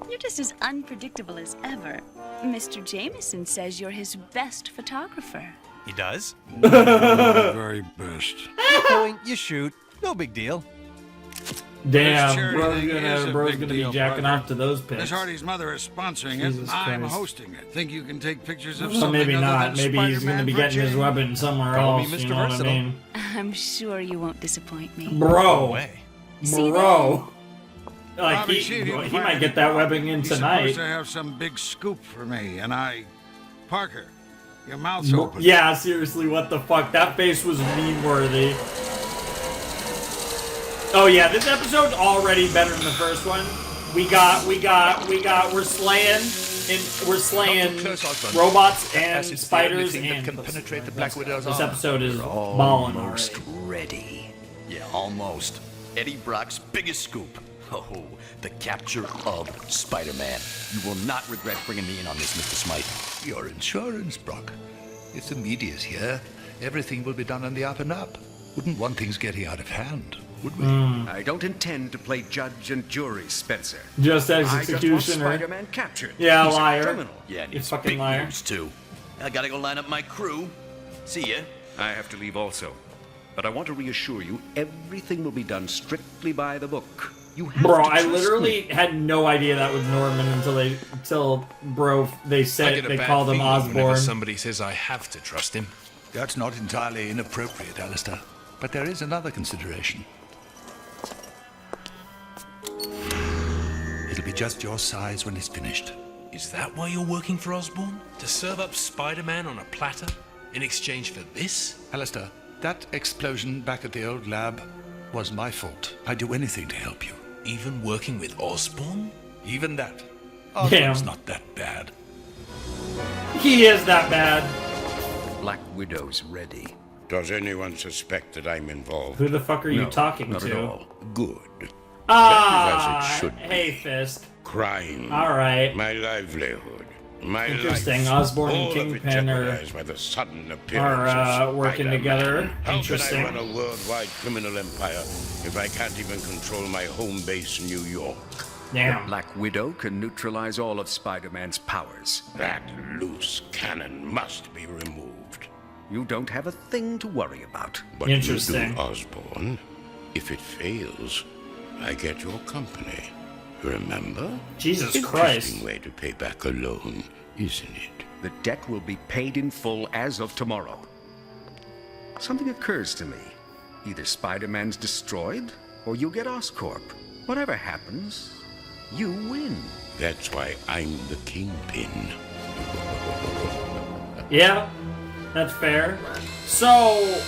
You're just as unpredictable as ever. Mr. Jameson says you're his best photographer. He does? Very best. You point, you shoot. No big deal. Damn, This charity bro's thing is a gonna big be deal, jacking Parker. off to those pics. Miss Hardy's mother is sponsoring Jesus it. I'm Christ. hosting it. Think you can take pictures of Well, something maybe other not. than Maybe he's gonna Spider-Man be for getting his change? weapon somewhere Call me else. Mr. You know what I Versatile. mean? I'm sure you won't disappoint me. Bro. No way. See Bro. Like, Bobby, see if you can he find might it. get that weapon in He's tonight. supposed to have some big scoop for me, and Parker, your mouth's open. Yeah, seriously, what the fuck? That face was meme-worthy. Oh yeah, this episode's already better than the first one. We're slaying robots and spiders and can penetrate the Black Widow's this armor. episode is balling already. Ready. Yeah, almost. Eddie Brock's biggest scoop. Oh, the capture of Spider-Man. You will not regret bringing me in on this, Mr. Smythe. Your insurance, Brock. If the media's here, everything will be done on the up and up. Wouldn't want things getting out of hand, would we? I don't intend to play judge and jury, Spencer. Just I just want executioner. Spider-Man captured. Yeah, He's liar. A criminal. Yeah, and You he's fucking big liar. news, too. I gotta go line up my crew. See ya. I have to leave also. But I want to reassure you, everything will be done strictly by the book. You have Bro, to I trust literally me. had no idea that was Norman until they I said get a they bad called him feeling whenever Osborn. somebody says I have to trust him. That's not entirely inappropriate, Alistair. But there is another consideration. It'll be just your size when it's finished. Is that why you're working for Osborn? To serve up Spider-Man on a platter in exchange for this? Alistair, that explosion back at the old lab was my fault. I'd do anything to help you. Even working with Osborn? Even that. Damn. Osborn's not that bad. He is that bad. Black Widow's ready. Does anyone suspect that I'm involved? Who the fuck are you No, talking not at to? all. Good. Ah, That is as it should be. hey, Fist. Crime. All right. My livelihood. My Interesting. life. Osborn and all of it Kingpin are- jeopardized by the sudden appearance are of working Spider-Man. together. How Interesting. can I run a worldwide criminal empire if I can't even control my home base, New York? Damn. Black Widow can neutralize all of Spider-Man's powers. That loose cannon must be removed. You don't have a thing to worry about. But you Interesting. do, Osborn. If it fails, I get your company. Remember? Jesus Interesting Christ. way to pay back a loan, isn't it? The debt will be paid in full as of tomorrow. Something occurs to me. Either Spider-Man's destroyed, or you get Oscorp. Whatever happens, you win. That's why I'm the kingpin. Yeah, that's fair. So,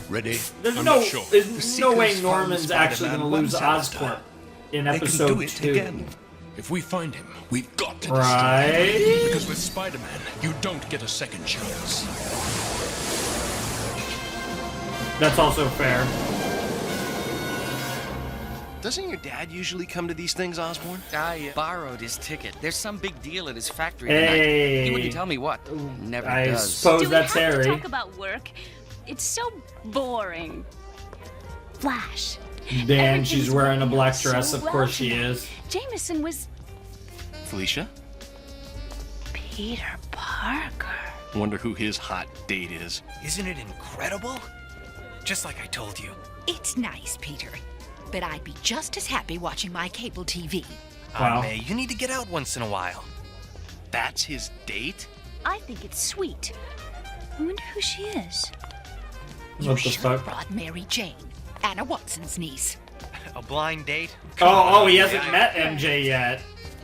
Ready? there's I'm no not sure. there's The no way Seekers found Norman's actually Spider-Man going to lose once at a Oscorp. time. in They can episode do it 2. again. If we find him, we've got to Right? destroy him. Because with Spider-Man, you don't get a second chance. That's also fair. Doesn't your dad usually come to these things, Osborn? I borrowed his ticket. There's some big deal at his factory Hey. tonight. He wouldn't tell me what. Never I does. suppose Do we that's have Harry. to talk about work? It's so boring. Flash. Dan, she's wearing a black so dress. Of well course she tonight. is. Jameson was Felicia? Peter Parker. Wonder who his hot date is. Isn't it incredible? Just like I told you. It's nice, Peter. But I'd be just as happy watching my cable TV. Wow. May, you need to get out once in a while. That's his date? I think it's sweet. I wonder who she is. You What the should fuck? have brought Mary Jane, Anna Watson's niece. A blind date? Oh, he hasn't met MJ yet.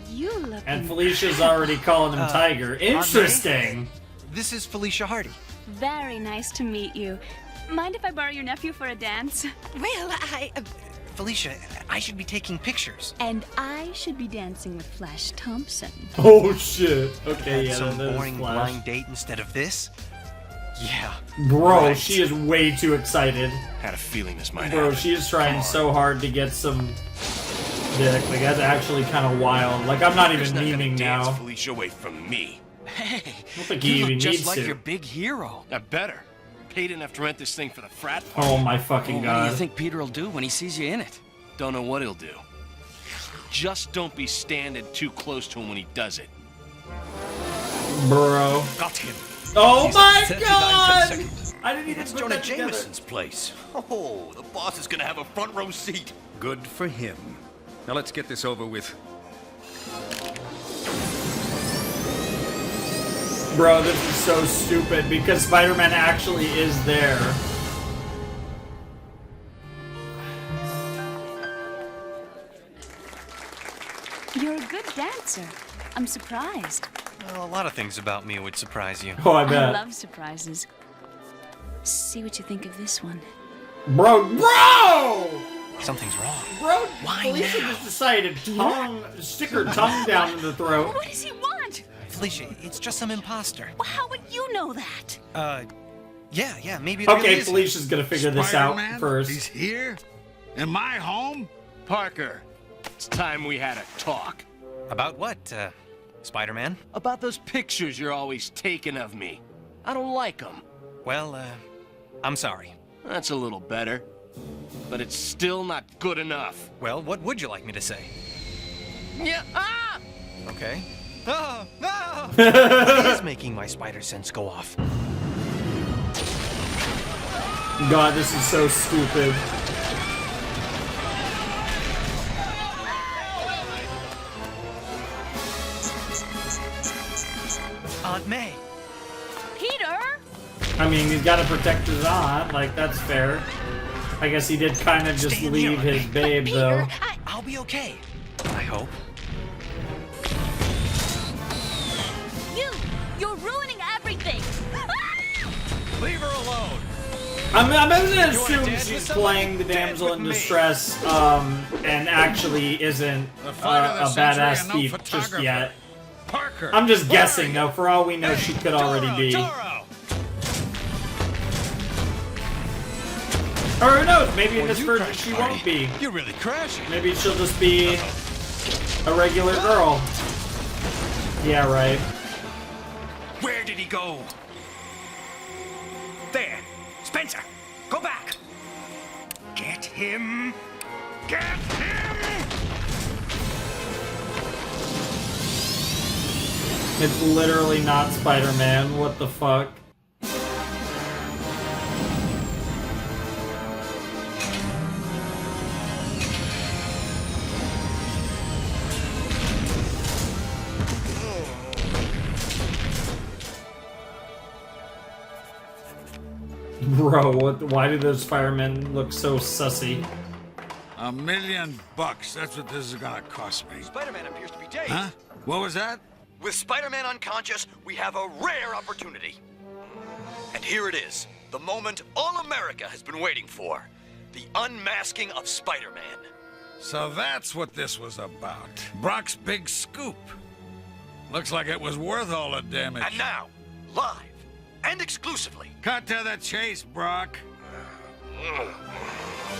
You look. And Felicia's already calling him Tiger. Interesting. This is Felicia Hardy. Very nice to meet you. Mind if I borrow your nephew for a dance? Well, Felicia, I should be taking pictures. And I should be dancing with Flash Thompson. Oh shit. Okay, Had yeah, some that is boring Flash. blind date instead of this? Yeah. Bro, right. she is way too excited. Had a feeling this might Bro, happen. she is trying so hard to get some dick. Like, that's actually kind of wild. Like, I'm not even Parker's not gonna memeing dance now. Felicia away from me. Hey, I don't think he you even look just needs like to. your big hero. I better. Paid enough to rent this thing for the frat party. Oh my fucking Well, what do you god. think Peter will do when he sees you in it? Don't know what he'll do. Just don't be standing too close to him when he does it. Bro. Got him. Oh He's my at 39 god! seconds. I didn't even It's put Jonah that together. Jameson's place. Oh, the boss is gonna have a front row seat. Good for him. Now let's get this over with. Bro, this is so stupid because Spider-Man actually is there. You're a good dancer. I'm surprised. Well, a lot of things about me would surprise you. Oh, I I bet. love surprises. See what you think of this one. Bro! Something's wrong. Bro, Why Felicia now? just decided to stick her tongue down in the throat. What does he want? Felicia, it's just some imposter. Well, how would you know that? Yeah, maybe it really Okay, is. Felicia's gonna figure this out Spider-Man? first. He's here? In my home? Parker, it's time we had a talk. About what, Spider-Man? About those pictures you're always taking of me. I don't like them. Well, I'm sorry. That's a little better. But it's still not good enough. Well, what would you like me to say? Yeah, ah! Okay. Oh, no! What is making my spider sense go off? God, this is so stupid. Aunt May. Peter? I mean, he's gotta protect his aunt, like, that's fair. I guess he did kind of just Stay in here, leave Aunt his May. babe, though. I'll be okay. I hope. You're ruining everything. Leave her alone. I'm gonna assume wanna dance she's with somebody? playing the damsel Dance in with me. distress, and actually isn't fight of the a century badass and no thief just photographer. yet. Parker. I'm just where guessing, are though. For all we know, she could already be. Doro. Or who knows? Maybe in Well, this you version crash she party. won't be. You're really crashing. Maybe she'll just be a regular girl. Yeah, right. Where did he go? There. Spencer, go back. Get him. Get him. It's literally not Spider-Man. What the fuck? Bro, what? Why do those firemen look so sussy? $1 million. That's what this is gonna cost me. Spider-Man appears to be dazed. Huh? What was that? With Spider-Man unconscious, we have a rare opportunity. And here it is, the moment all America has been waiting for. The unmasking of Spider-Man. So that's what this was about. Brock's big scoop. Looks like it was worth all the damage. And now, live and exclusively. Cut to the chase, Brock.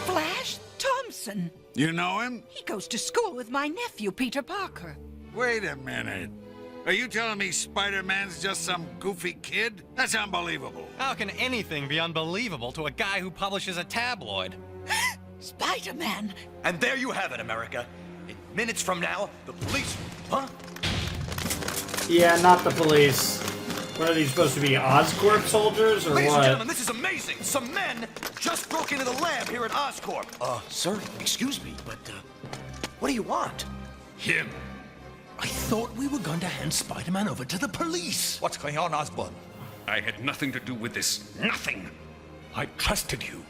Flash Thompson. You know him? He goes to school with my nephew, Peter Parker. Wait a minute. Are you telling me Spider-Man's just some goofy kid? That's unbelievable. How can anything be unbelievable to a guy who publishes a tabloid? Spider-Man. And there you have it, America. In minutes from now, the police... Huh? Yeah, not the police. What are these supposed to be, Oscorp soldiers, or Ladies what? and gentlemen, this is amazing. Some men just broke into the lab here at Oscorp. Sir, excuse me, but, what do you want? Him. I thought we were going to hand Spider-Man over to the police. What's going on, Osborn? I had nothing to do with this. Nothing. I trusted you.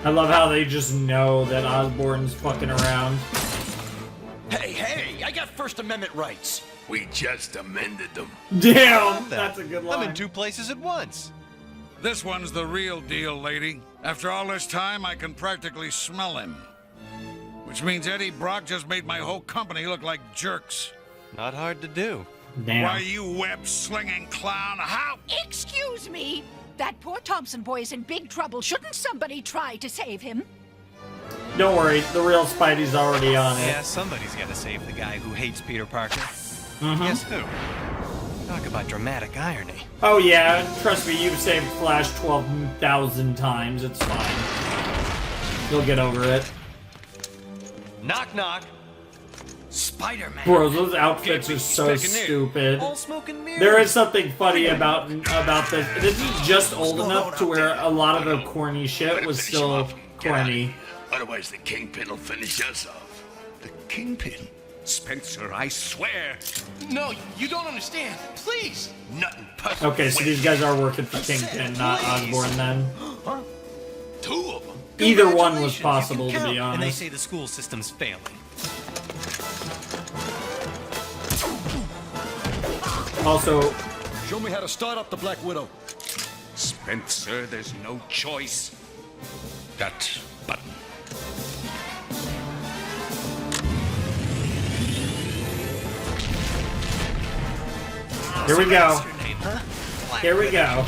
I love how they just know that Osborn's fucking around. Hey, I got First Amendment rights. We just amended them. Damn, that's a good line. I'm in two places at once. This one's the real deal, lady. After all this time, I can practically smell him. Which means Eddie Brock just made my whole company look like jerks. Not hard to do. Damn. Why, you web-slinging clown, how? Excuse me. That poor Thompson boy is in big trouble. Shouldn't somebody try to save him? Don't worry, the real Spidey's already on it. Yeah, somebody's got to save the guy who hates Peter Parker. Mhm. Guess who? Talk about dramatic irony. Oh yeah, trust me, you've saved Flash 12,000 times. It's fine. You'll get over it. Knock, knock. Spider-Man. Bro, those outfits are so stupid. All smoke and mirrors. There is something funny about this. This is just old enough to where a lot of the corny shit was still corny. Otherwise, the Kingpin will finish us off. The Kingpin? Spencer, I swear. No, you don't understand. Please. Nothing puzzle. Okay, so these guys are working for Kingpin, not Osborn then. Huh? Two of them. Either one was possible, to be And they honest. say the school system's failing. Also, Show me how to start up the Black Widow. Spencer, there's no choice. That button. here we go. Here we go.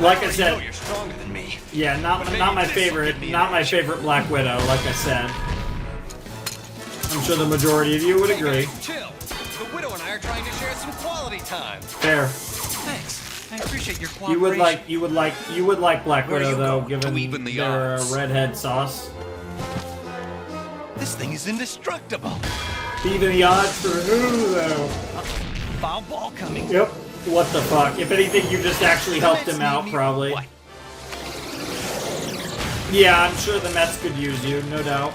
Like I said, you're stronger than me. yeah, not my favorite, not my favorite Black Widow. Like I said, I'm sure the majority of you would agree. Chill. The Widow and I are trying to share some quality time. Fair. Thanks. I appreciate your cooperation. You would like Black Where are Widow you though, going? given To even the their odds. redhead sauce. This thing is indestructible. Even the odds for who though? Foul ball coming. Yep. What the fuck? If anything, you just actually helped him out, probably. What? Yeah, I'm sure the Mets could use you, no doubt.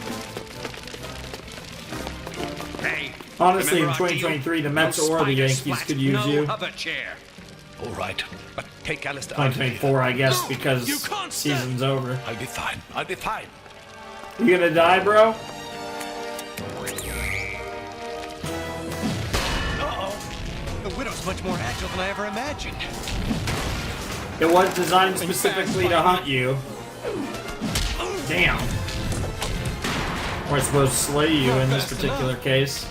Hey. Honestly, in remember our deal? 2023, the Mets No or the spider Yankees splat, could use no you. other chair. All right, but take Alistair. 2024, I guess, because you can't season's over. I'll be fine. I'll be fine. You gonna die, bro? The Widow's much more agile than I ever imagined. It was designed specifically to hunt you. Damn. Or I suppose slay you in this particular case.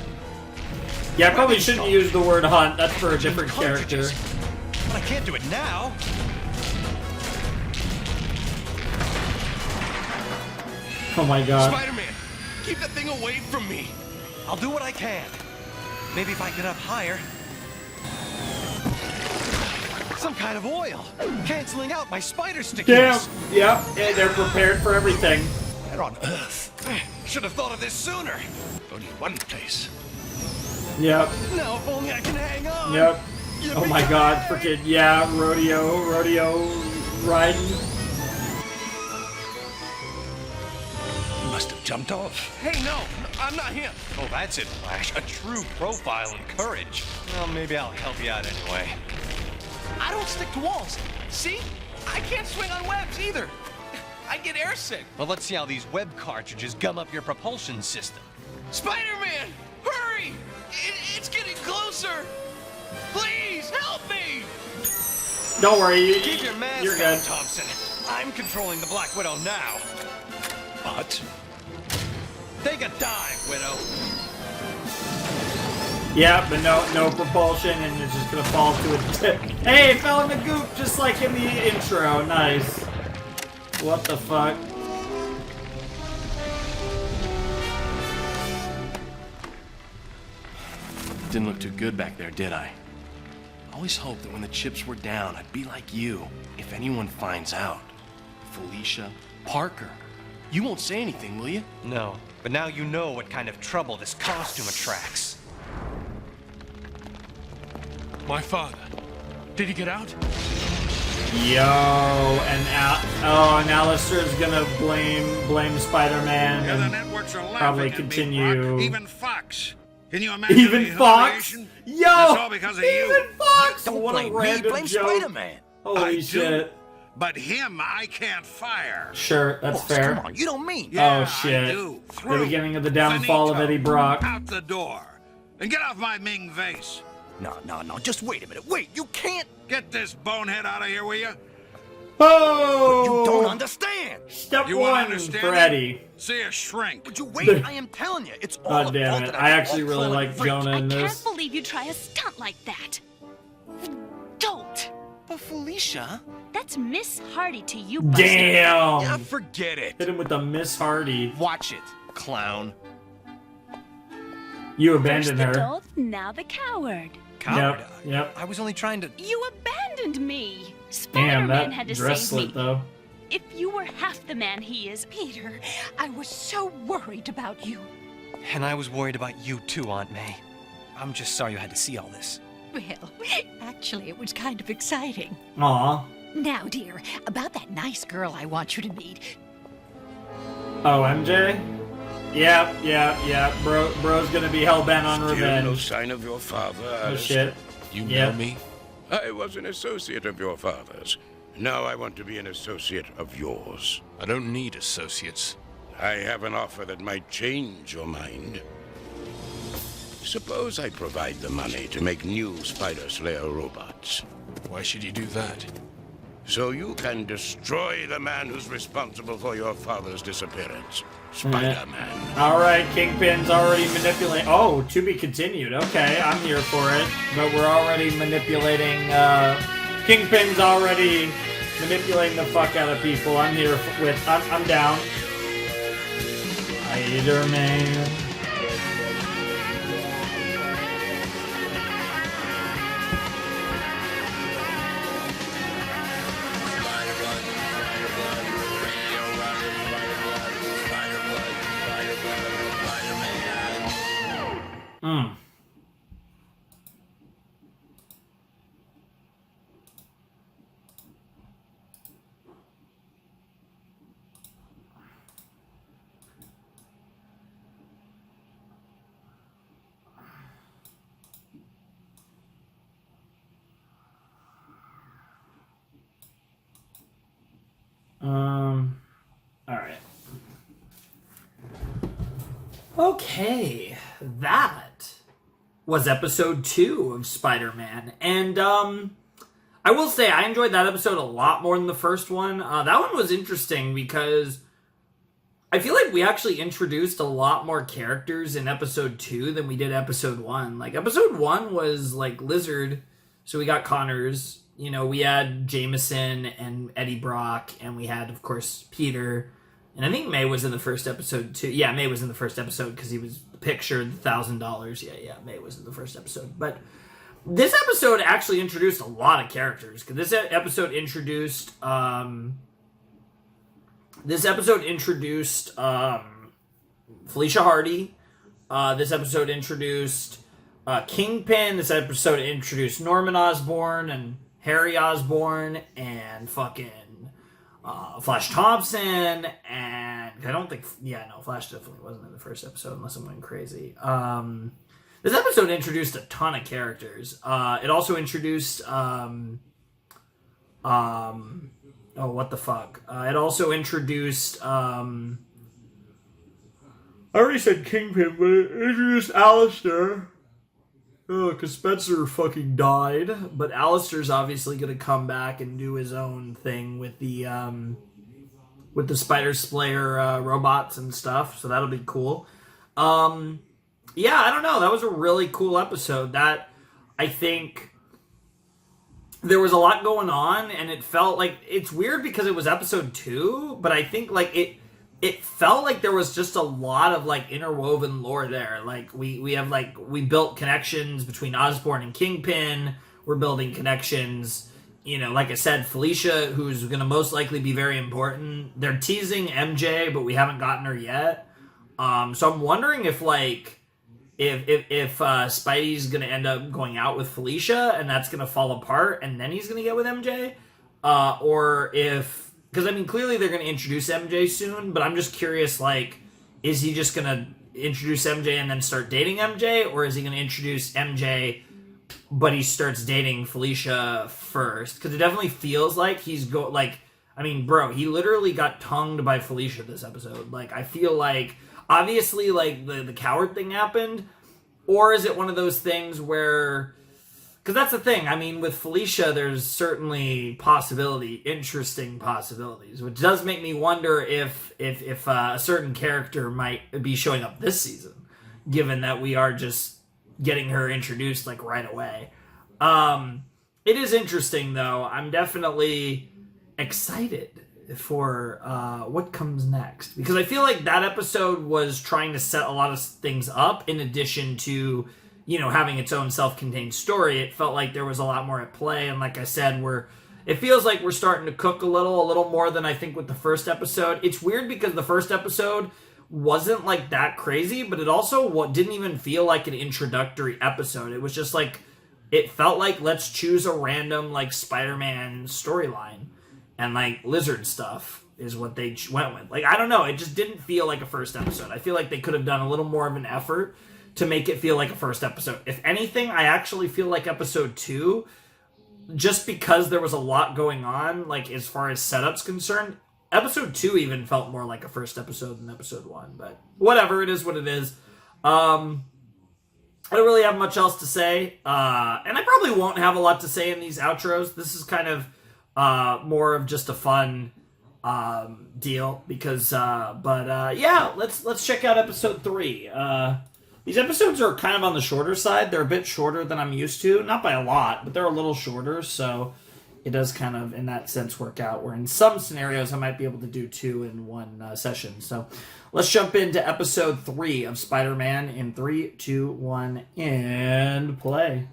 Yeah, I probably shouldn't use the word hunt. That's for a different character. But I can't do it now. Oh my god. Spider-Man, keep that thing away from me. I'll do what I can. Maybe if I get up higher. Some kind of oil, canceling out my spider stickiness. Damn. Yep. Yeah, they're prepared for everything. Where on earth? Should have thought of this sooner. Only one place. Yep. Now if only I can hang on. Yep. Oh my god. Freaking, yeah. Rodeo riding. He must have jumped off. Hey, no, I'm not him. Oh, that's it, Flash. A true profile in courage. Well, maybe I'll help you out anyway. I don't stick to walls. See? I can't swing on webs either. I get airsick. Well, let's see how these web cartridges gum up your propulsion system. Spider-Man, hurry! It's getting closer. Please help me. Don't worry. Keep your mask You're on, good. Thompson. I'm controlling the Black Widow now. robot. Take a dive, Widow. Yeah, but no propulsion, and it's just gonna fall to a tip. Hey, it fell in the goop, just like in the intro. Nice. What the fuck? Didn't look too good back there, did I? Always hoped that when the chips were down, I'd be like you. If anyone finds out, Felicia, Parker, you won't say anything, will you? No, but now you know what kind of trouble this costume attracts. My father. Did he get out? Yo, and Alistair's gonna blame Spider-Man Yeah, the and networks are laughing probably at me, continue. Brock. Even Fox. Can you imagine Even the Fox? humiliation? Yo, It's all because of even you. Fox! Don't What a blame me, random blame joke. Spider-Man. Holy I shit. do, but him I can't fire. Sure, that's Boss, fair. come on, you don't mean. Yeah, Oh shit. I do. The Through. beginning of the downfall of Finito. Eddie Brock. Out the door. And get off my Ming vase. No, just wait a minute. Wait, you can't. Get this bonehead out of here, will you? Oh! You don't understand. Step You wanna one understand for it? Eddie. See a shrink. Would you wait? I am telling you, it's all God the damn fault it. that I actually really all like Jonah in Can't this. believe you try a stunt like that. Don't. But Felicia... That's Miss Hardy to you, Buster. Damn! Yeah, forget it. Hit him with the Miss Hardy. Watch it, clown. You First abandoned the her. dolt, now the coward. Coward. Yep. I was only trying to... You abandoned me. Damn, Spider-Man had that to dress save slit me. though. If you were half the man he is, Peter, I was so worried about you. And I was worried about you too, Aunt May. I'm just sorry you had to see all this. Well, actually, it was kind of exciting. Aw. Now, dear, about that nice girl I want you to meet. Oh, MJ? Yeah. Bro's gonna be hell-bent on Still no revenge. sign of your father, Oh Alistair. shit. You Yep. know me? I was an associate of your father's. Now I want to be an associate of yours. I don't need associates. I have an offer that might change your mind. Suppose I provide the money to make new Spider Slayer robots. Why should you do that? So you can destroy the man who's responsible for your father's disappearance. Spider-Man. Alright, Kingpin's already manipulating. Oh, to be continued. Okay, I'm here for it. But we're already manipulating. Kingpin's already manipulating the fuck out of people. I'm here with. I'm down. Spider-Man. Hmm. All right. Okay, that was episode 2 of Spider-Man, and I will say I enjoyed that episode a lot more than the first one. That one was interesting because I feel like we actually introduced a lot more characters in episode 2 than we did episode 1. Like, episode 1 was, like, Lizard, so we got Connors, you know, we had Jameson and Eddie Brock, and we had, of course, Peter, and I think May was in the first episode, too. Yeah, May was in the first episode, because he was pictured $1,000. Yeah, May was in the first episode. But this episode actually introduced a lot of characters, because this episode introduced, Felicia Hardy. This episode introduced Kingpin. This episode introduced Norman Osborn and Harry Osborn and fucking Flash Thompson. And I don't think... Yeah, no, Flash definitely wasn't in the first episode unless I'm going crazy. This episode introduced a ton of characters. It also introduced... oh, what the fuck? It also introduced... I already said Kingpin, but it introduced Alistair. Oh, because Spencer fucking died. But Alistair's obviously going to come back and do his own thing with the with the Spider Slayer robots and stuff, so that'll be cool. Yeah, I don't know. That was a really cool episode. That, I think, there was a lot going on, and it felt like, it's weird because it was episode 2, but I think like it felt like there was just a lot of like interwoven lore there. Like we built connections between Osborn and Kingpin. We're building connections, you know, like I said, Felicia, who's going to most likely be very important. They're teasing MJ, but we haven't gotten her yet. So I'm wondering if Spidey's going to end up going out with Felicia and that's going to fall apart and then he's going to get with MJ, or if, because I mean clearly they're going to introduce MJ soon, but I'm just curious, like, is he just going to introduce MJ and then start dating MJ, or is he going to introduce MJ but he starts dating Felicia first? Because it definitely feels like I mean, bro, he literally got tongued by Felicia this episode. Like, I feel like, obviously, like, the coward thing happened, or is it one of those things where, because that's the thing, I mean, with Felicia, there's certainly interesting possibilities, which does make me wonder if a certain character might be showing up this season, given that we are just getting her introduced, like, right away. It is interesting, though. I'm definitely excited for what comes next, because I feel like that episode was trying to set a lot of things up in addition to, you know, having its own self-contained story. It felt like there was a lot more at play, and like I said, it feels like we're starting to cook a little more than I think with the first episode. It's weird because the first episode wasn't like that crazy, but it also didn't even feel like an introductory episode. It was just like, it felt like, let's choose a random like Spider-Man storyline, and like Lizard stuff is what they went with. Like, I don't know, it just didn't feel like a first episode. I feel like they could have done a little more of an effort to make it feel like a first episode. If anything, I actually feel like episode 2, just because there was a lot going on, like as far as setup's concerned, episode 2 even felt more like a first episode than episode 1, but whatever, it is what it is. I don't really have much else to say, and I probably won't have a lot to say in these outros. This is kind of more of just a fun deal, because, yeah, let's check out episode 3. These episodes are kind of on the shorter side. They're a bit shorter than I'm used to, not by a lot, but they're a little shorter, so it does kind of, in that sense, work out, where in some scenarios I might be able to do 2 in one session. So let's jump into episode 3 of Spider-Man in 3, 2, 1, and play.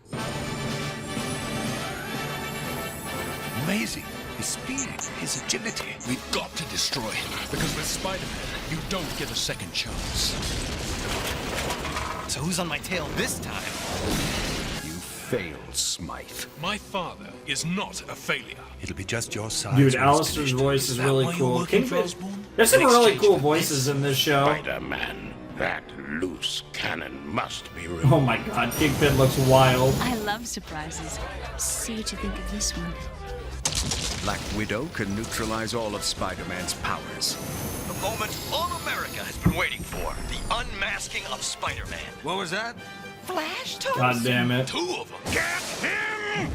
Amazing. His speed, his agility. We've got to destroy him, because with Spider-Man, you don't get a second chance. So who's on my tail this time? Failed, Smythe. My father is not a failure. It'll be just your size. Dude, Alistair's voice is really cool. There's some really cool voices in this show. Spider-Man, that loose cannon must be removed. Oh my god, Kingpin looks wild. I love surprises. See what you think of this one. Black Widow can neutralize all of Spider-Man's powers. The moment all America has been waiting for. The unmasking of Spider-Man. What was that? Flash God damn it. 2 of them. Get him!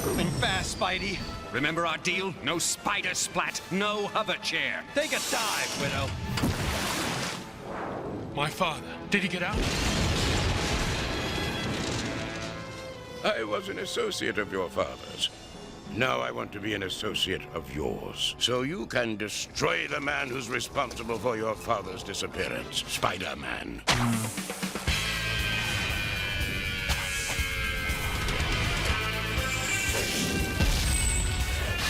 Moving fast, Spidey. Remember our deal? No spider splat, no hover chair. Take a dive, Widow. My father, did he get out? I was an associate of your father's. Now I want to be an associate of yours, so you can destroy the man who's responsible for your father's disappearance, Spider-Man.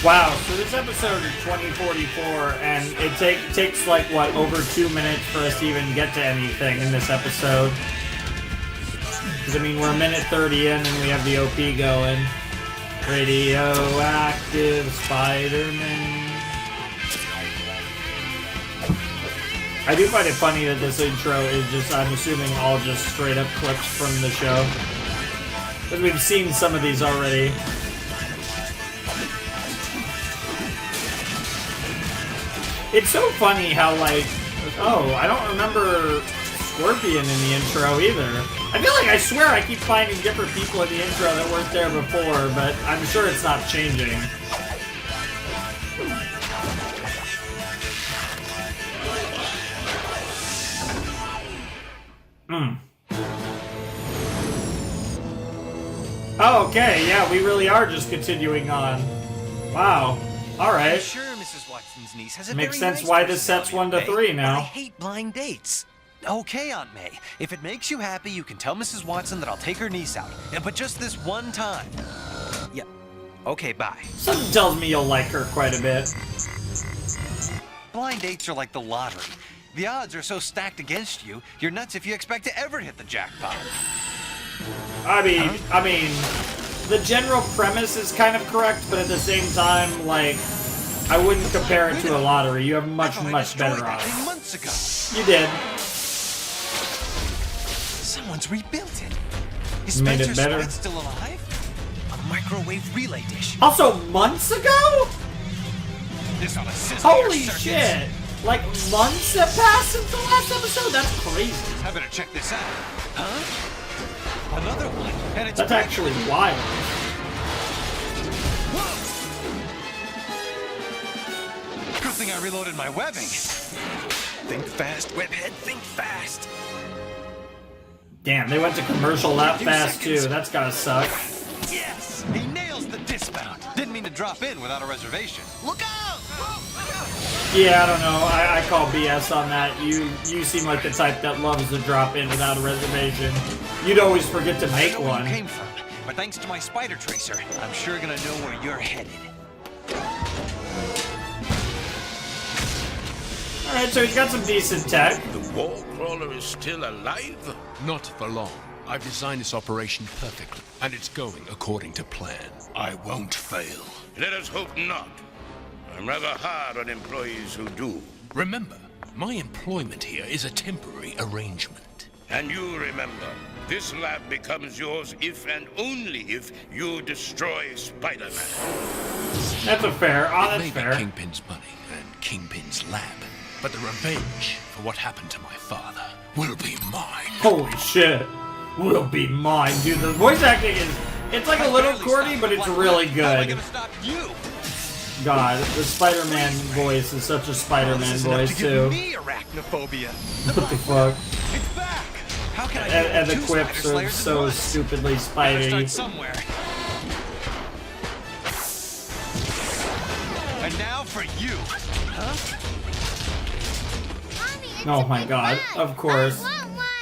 Wow, so this episode is 2044, and it takes like, what, over 2 minutes for us to even get to anything in this episode. Because, I mean, we're a minute 30 in, and we have the OP going. Radioactive Spider-Man. I do find it funny that this intro is just, I'm assuming, all just straight up clips from the show. Because we've seen some of these already. It's so funny how, like, oh, I don't remember Scorpion in the intro either. I feel like I swear I keep finding different people in the intro that weren't there before, but I'm sure it's not changing. Oh, okay, yeah, we really are just continuing on. Wow. Alright. I'm sure Mrs. Watson's niece has a Makes very sense nice why this set's 1 to personality, 3 but I now. hate blind dates. Okay, Aunt May. If it makes you happy, you can tell Mrs. Watson that I'll take her niece out. But just this one time. Yeah. Okay, bye. Something tells me you'll like her quite a bit. Blind dates are like the lottery. The odds are so stacked against you, you're nuts if you expect to ever hit the jackpot. I mean, the general premise is kind of correct, but at the same time, like, I wouldn't compare it to a lottery. You have much better odds. Months ago. You did. Someone's rebuilt it. Is Made it Spencer better. Smith still alive? A microwave relay dish. Also, months ago? This ought to sizzle Holy your circuits. shit! Like, months have passed since the last episode? That's crazy. I better check this out. Huh? Another one. And it's That's actually wild. Good thing I reloaded my webbing. Think fast, webhead, think fast. Damn, they went to commercial that fast too. That's gotta suck. Yes! He nails the dismount. Didn't mean to drop in without a reservation. Look out! Yeah, I don't know. I call BS on that. You seem like the type that loves to drop in without a reservation. You'd always forget to make Where one. you came from, but thanks to my spider tracer, I'm sure gonna know where you're headed. Alright, so he's got some decent tech. The wall crawler is still alive? Not for long. I've designed this operation perfectly, and it's going according to plan. I won't fail. Let us hope not. I'm rather hard on employees who do. Remember, my employment here is a temporary arrangement. And you remember, this lab becomes yours if and only if you destroy Spider-Man. That's a fair. Oh, It that's may fair. be Kingpin's money and Kingpin's lab, but the revenge for what happened to my father will be mine. Holy shit. Will be mine, dude. The voice acting is, it's like a little corny, but it's really good. God, the Spider-Man voice is such a Spider-Man voice, too. Me arachnophobia. What the fuck? It's back. How can I And the two quips Spider are Slayers at so once? stupidly Gotta start Spidey. somewhere. And now for you. Huh? Oh my god, of course.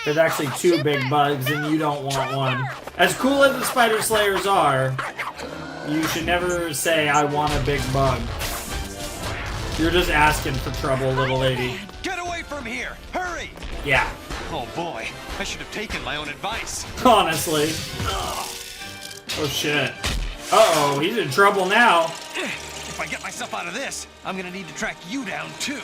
There's actually 2 big bugs and you don't want one. As cool as the Spider Slayers are, you should never say, I want a big bug. You're just asking for trouble, little lady. Get away from here! Hurry! Yeah, Oh boy, I should have taken my own advice. honestly. Oh shit. Uh-oh, he's in trouble now. If I get myself out of this, I'm gonna need to track you down too.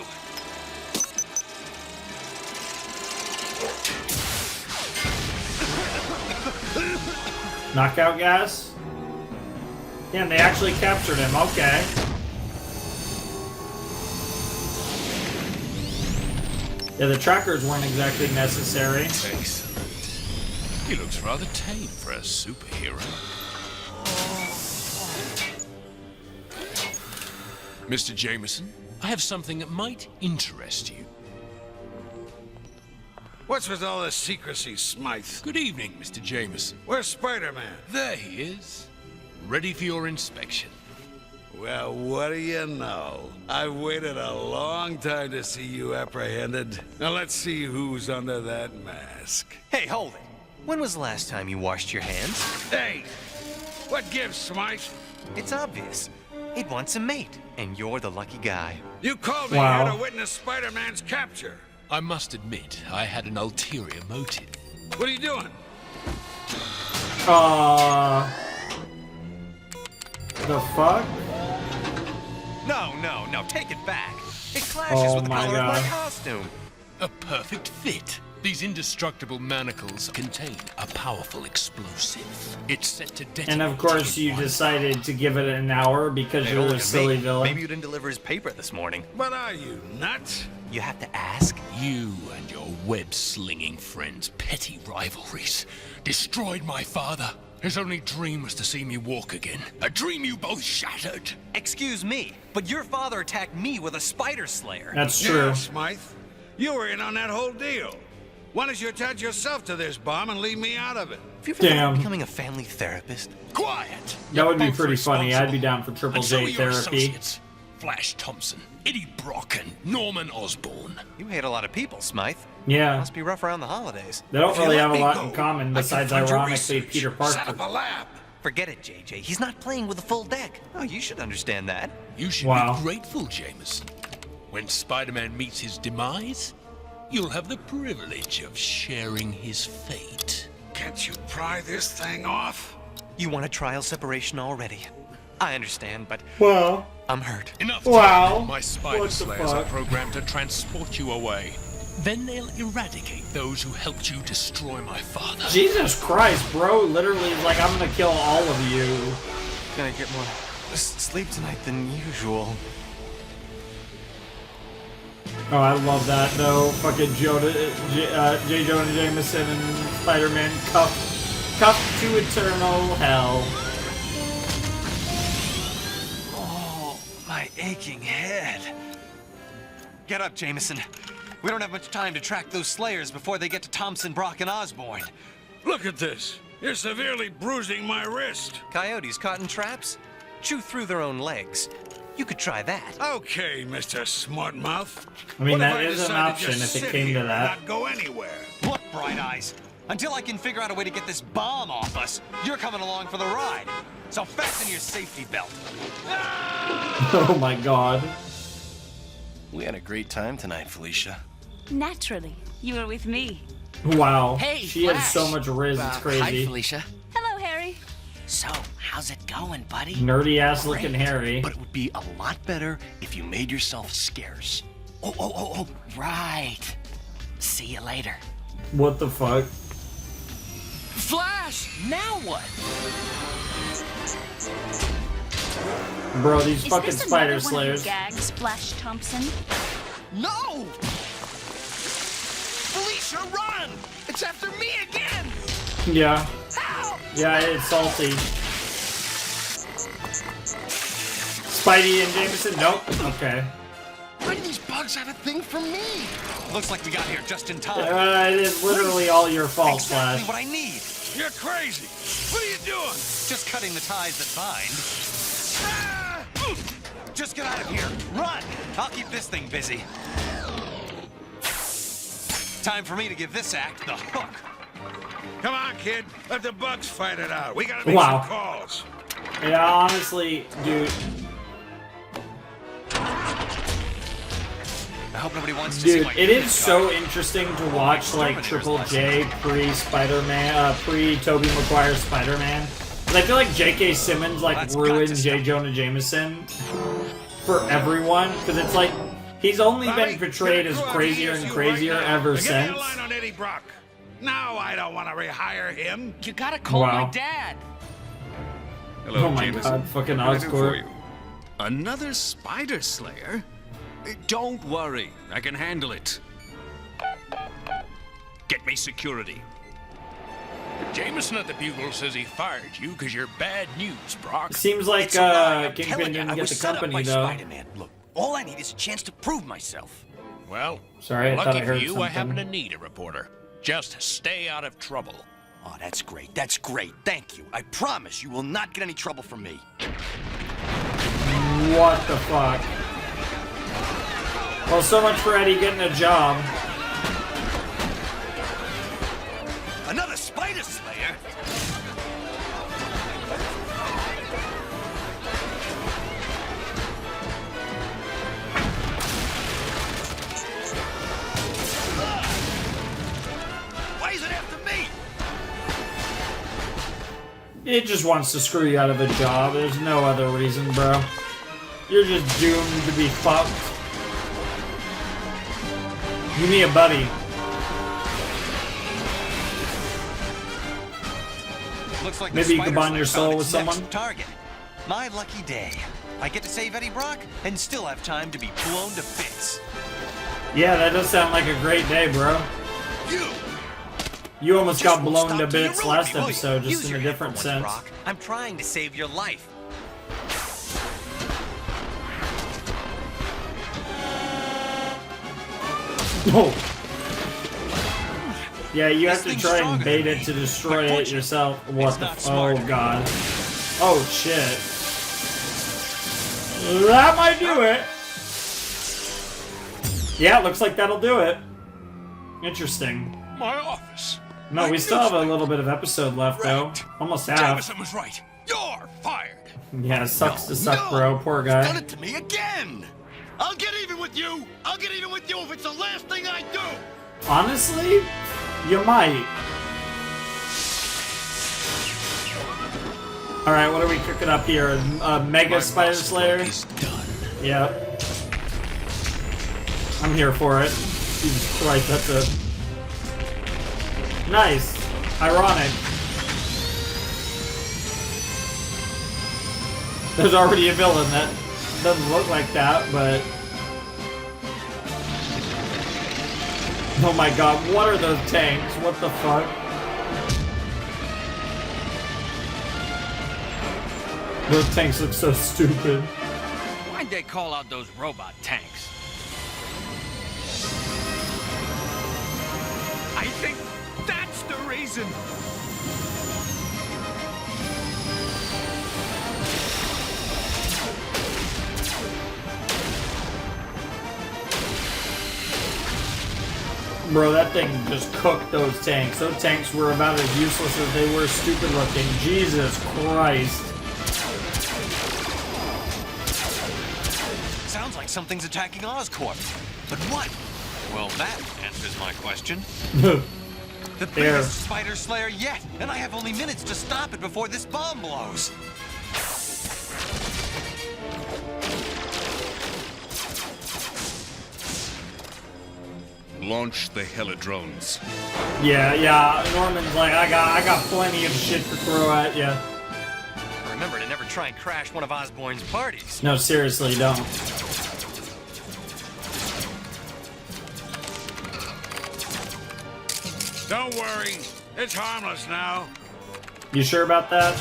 Knockout gas? Yeah, and they actually captured him, okay. Yeah, the trackers weren't exactly necessary. Excellent. He looks rather tame for a superhero. Mr. Jameson, I have something that might interest you. What's with all this secrecy, Smythe? Good evening, Mr. Jameson. Where's Spider-Man? There he is, ready for your inspection. Well, what do you know? I've waited a long time to see you apprehended. Now let's see who's under that mask. Hey, hold it. When was the last time you washed your hands? Hey! What gives, Smythe? It's obvious. It wants a mate, and you're the lucky guy. You called me Wow. here to witness Spider-Man's capture. I must admit, I had an ulterior motive. What are you doing? The fuck? No, take it back. It clashes Oh with the my color of my God. costume. A perfect fit. These indestructible manacles contain a powerful explosive. It's set to detonate. And of course, you decided to give it an hour because you're a silly villain. Maybe you didn't deliver his paper this morning. What are you, nuts? You have to ask. You and your web-slinging friends' petty rivalries destroyed my father. His only dream was to see me walk again. A dream you both shattered. Excuse me, but your father attacked me with a spider slayer. That's true. Yeah, Smythe. You were in on that whole deal. Why don't you attach yourself to this bomb and leave me out of it? Have you ever thought of becoming a family therapist? Quiet! That would be pretty funny. I'd be down for Triple J therapy. Associates. Flash Thompson, Eddie Brock, and Norman Osborn. You hate a lot of people, Smythe. Yeah. Must be rough around the holidays. They don't really have a lot in common besides, ironically, Peter Parker. Forget it, JJ. He's not playing with a full deck. Oh, you should understand that. You should be grateful, Jameson. When Spider-Man meets his demise, you'll have the privilege of sharing his fate. Can't you pry this thing off? You want a trial separation already. I understand, but well, I'm hurt. Enough. Wow. My spider slayers are programmed to transport you away. Then they'll eradicate those who helped you destroy my father. Jesus Christ, bro! Literally, like I'm gonna kill all of you. Gonna get more sleep tonight than usual. Oh, I love that though. Fucking J. Jonah Jameson and Spider-Man cuffed to eternal hell. Oh, my aching head. Get up, Jameson. We don't have much time to track those Slayers before they get to Thompson, Brock, and Osborn. Look at this. You're severely bruising my wrist. Coyotes caught in traps? Chew through their own legs. You could try that. Okay, Mr. Smartmouth. I mean, What that if I is an decide to option just if it sit came here to and that. Not go anywhere. Look, Bright Eyes. Until I can figure out a way to get this bomb off us, you're coming along for the ride. So fasten your safety belt. Oh my god. We had a great time tonight, Felicia. Naturally, you were with me. Wow. Hey, she Flash. has so much riz, it's crazy. Hi, Felicia. Hello, Harry. So, how's it going, buddy? Nerdy ass looking Harry. But it would be a lot better if you made yourself scarce. Oh, right. See you later. What the fuck? Flash! Now what? Bro, these Is fucking this spider another one of your slayers. gags, Flash Thompson? No! Felicia, run! It's after me again! Yeah. Help! Yeah, it's salty. Spidey and Jameson? Nope. Okay. Why do these bugs have a thing for me? Looks like we got here just in time. It is literally all your fault, Exactly Flash. what I need. You're crazy. What are you doing? Just cutting the ties that bind. Just get out of here. Run! I'll keep this thing busy. Time for me to give this act the hook. Come on, kid. Let the bugs fight it out. We gotta make Wow. some calls. Yeah, honestly, dude. I hope nobody wants to see Dude, my it is so interesting to watch like Triple J pre-Spider-Man, pre-Tobey Maguire Spider-Man. 'Cause I feel like J.K. Simmons like ruined J. Jonah Jameson for everyone because it's like he's only been portrayed as crazier and crazier ever Give me since. a line on Eddie Brock. No, I don't want to rehire him. You gotta call Wow. my dad. Oh my god, fucking Oscorp. Another Spider Slayer? Don't worry, I can handle it. Get me security. Jameson at the Bugle says he fired you because you're bad news, Brock. Seems like It's a lie, I'm Kingpin telling you, didn't I get was the set up company by though. Spider-Man. Look, all I need is a chance to prove myself. Well, Sorry, I thought lucky I heard for you, something. I happen to need a reporter. Just stay out of trouble. Oh, that's great. That's great. Thank you. I promise you will not get any trouble from me. What the fuck? Well, so much for Eddie getting a job. Another Spider Slayer? Why is it after me? It just wants to screw you out of a job. There's no other reason, bro. You're just doomed to be fucked. Give me a buddy. Looks like Maybe the you could Spider bond your Slayer found soul with its next someone? target. My lucky day. I get to save Eddie Brock and still have time to be blown to bits. Yeah, that does sound like a great day, bro. You almost got blown to bits last episode, just Use in a your head different for once, sense. Brock. I'm trying to save your life. Oh. Yeah, you have to try and bait it to destroy it yourself. What the? Oh god. Oh shit. That might do it. Yeah, it looks like that'll do it. Interesting. My office. No, we still have a little bit of episode left, though. Almost half. Jameson was right. You're fired. Yeah, it sucks to suck, bro. Poor guy. Done it to me again. I'll get even with you. I'll get even with you if it's the last thing I do. Honestly, you might. Alright, what are we cooking up here? Mega Spider Slayer? Yep. I'm here for it. Jesus Christ, that's a... Nice. Ironic. There's already a villain that doesn't look like that, but... Oh my god, what are those tanks? What the fuck? Those tanks look so stupid. Why'd they call out those robot tanks? I think that's the reason. Bro, that thing just cooked those tanks. Those tanks were about as useless as they were stupid looking. Jesus Christ. Sounds like something's attacking Oscorp. But what? Well, that answers my question. The biggest Spider Slayer yet, and I have only minutes to stop it before this bomb blows. Launch the helidrones. Yeah, Norman's like, I got plenty of shit to throw at ya. Remember to never try and crash one of Osborn's parties. No, seriously, don't. Don't worry, it's harmless now. You sure about that?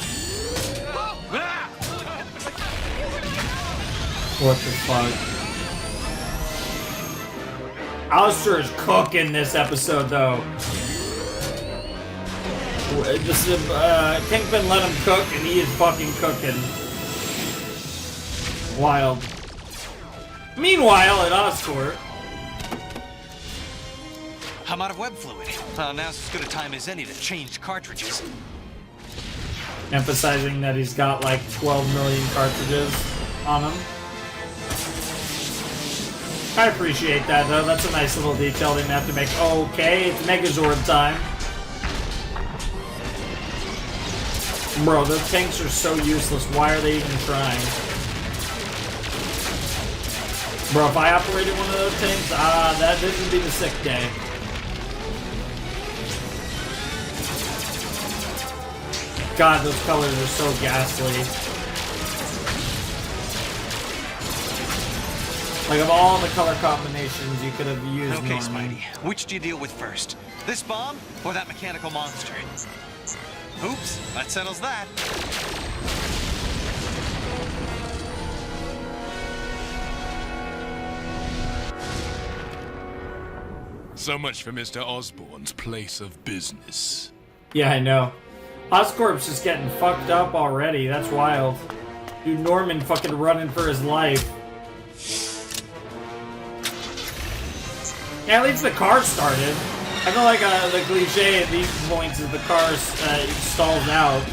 What the fuck? Alistair is cooking this episode, though. Kingpin let him cook, and he is fucking cooking. Wild. Meanwhile, at Oscorp... I'm out of web fluid. Now's as good a time as any to change cartridges. Emphasizing that he's got like 12 million cartridges on him. I appreciate that, though. That's a nice little detail they didn't have to make. Okay, it's Megazord time. Bro, those tanks are so useless. Why are they even trying? Bro, if I operated one of those tanks, this would be the sick day. God, those colors are so ghastly. Like, of all the color combinations you could have used, Okay, Norman. Spidey, which do you deal with first? This bomb or that mechanical monster? Oops, that settles that. So much for Mr. Osborn's place of business. Yeah, I know. Oscorp's just getting fucked up already. That's wild. Dude, Norman fucking running for his life. Yeah, at least the car started. I feel like the cliche at these points is the car stalls out.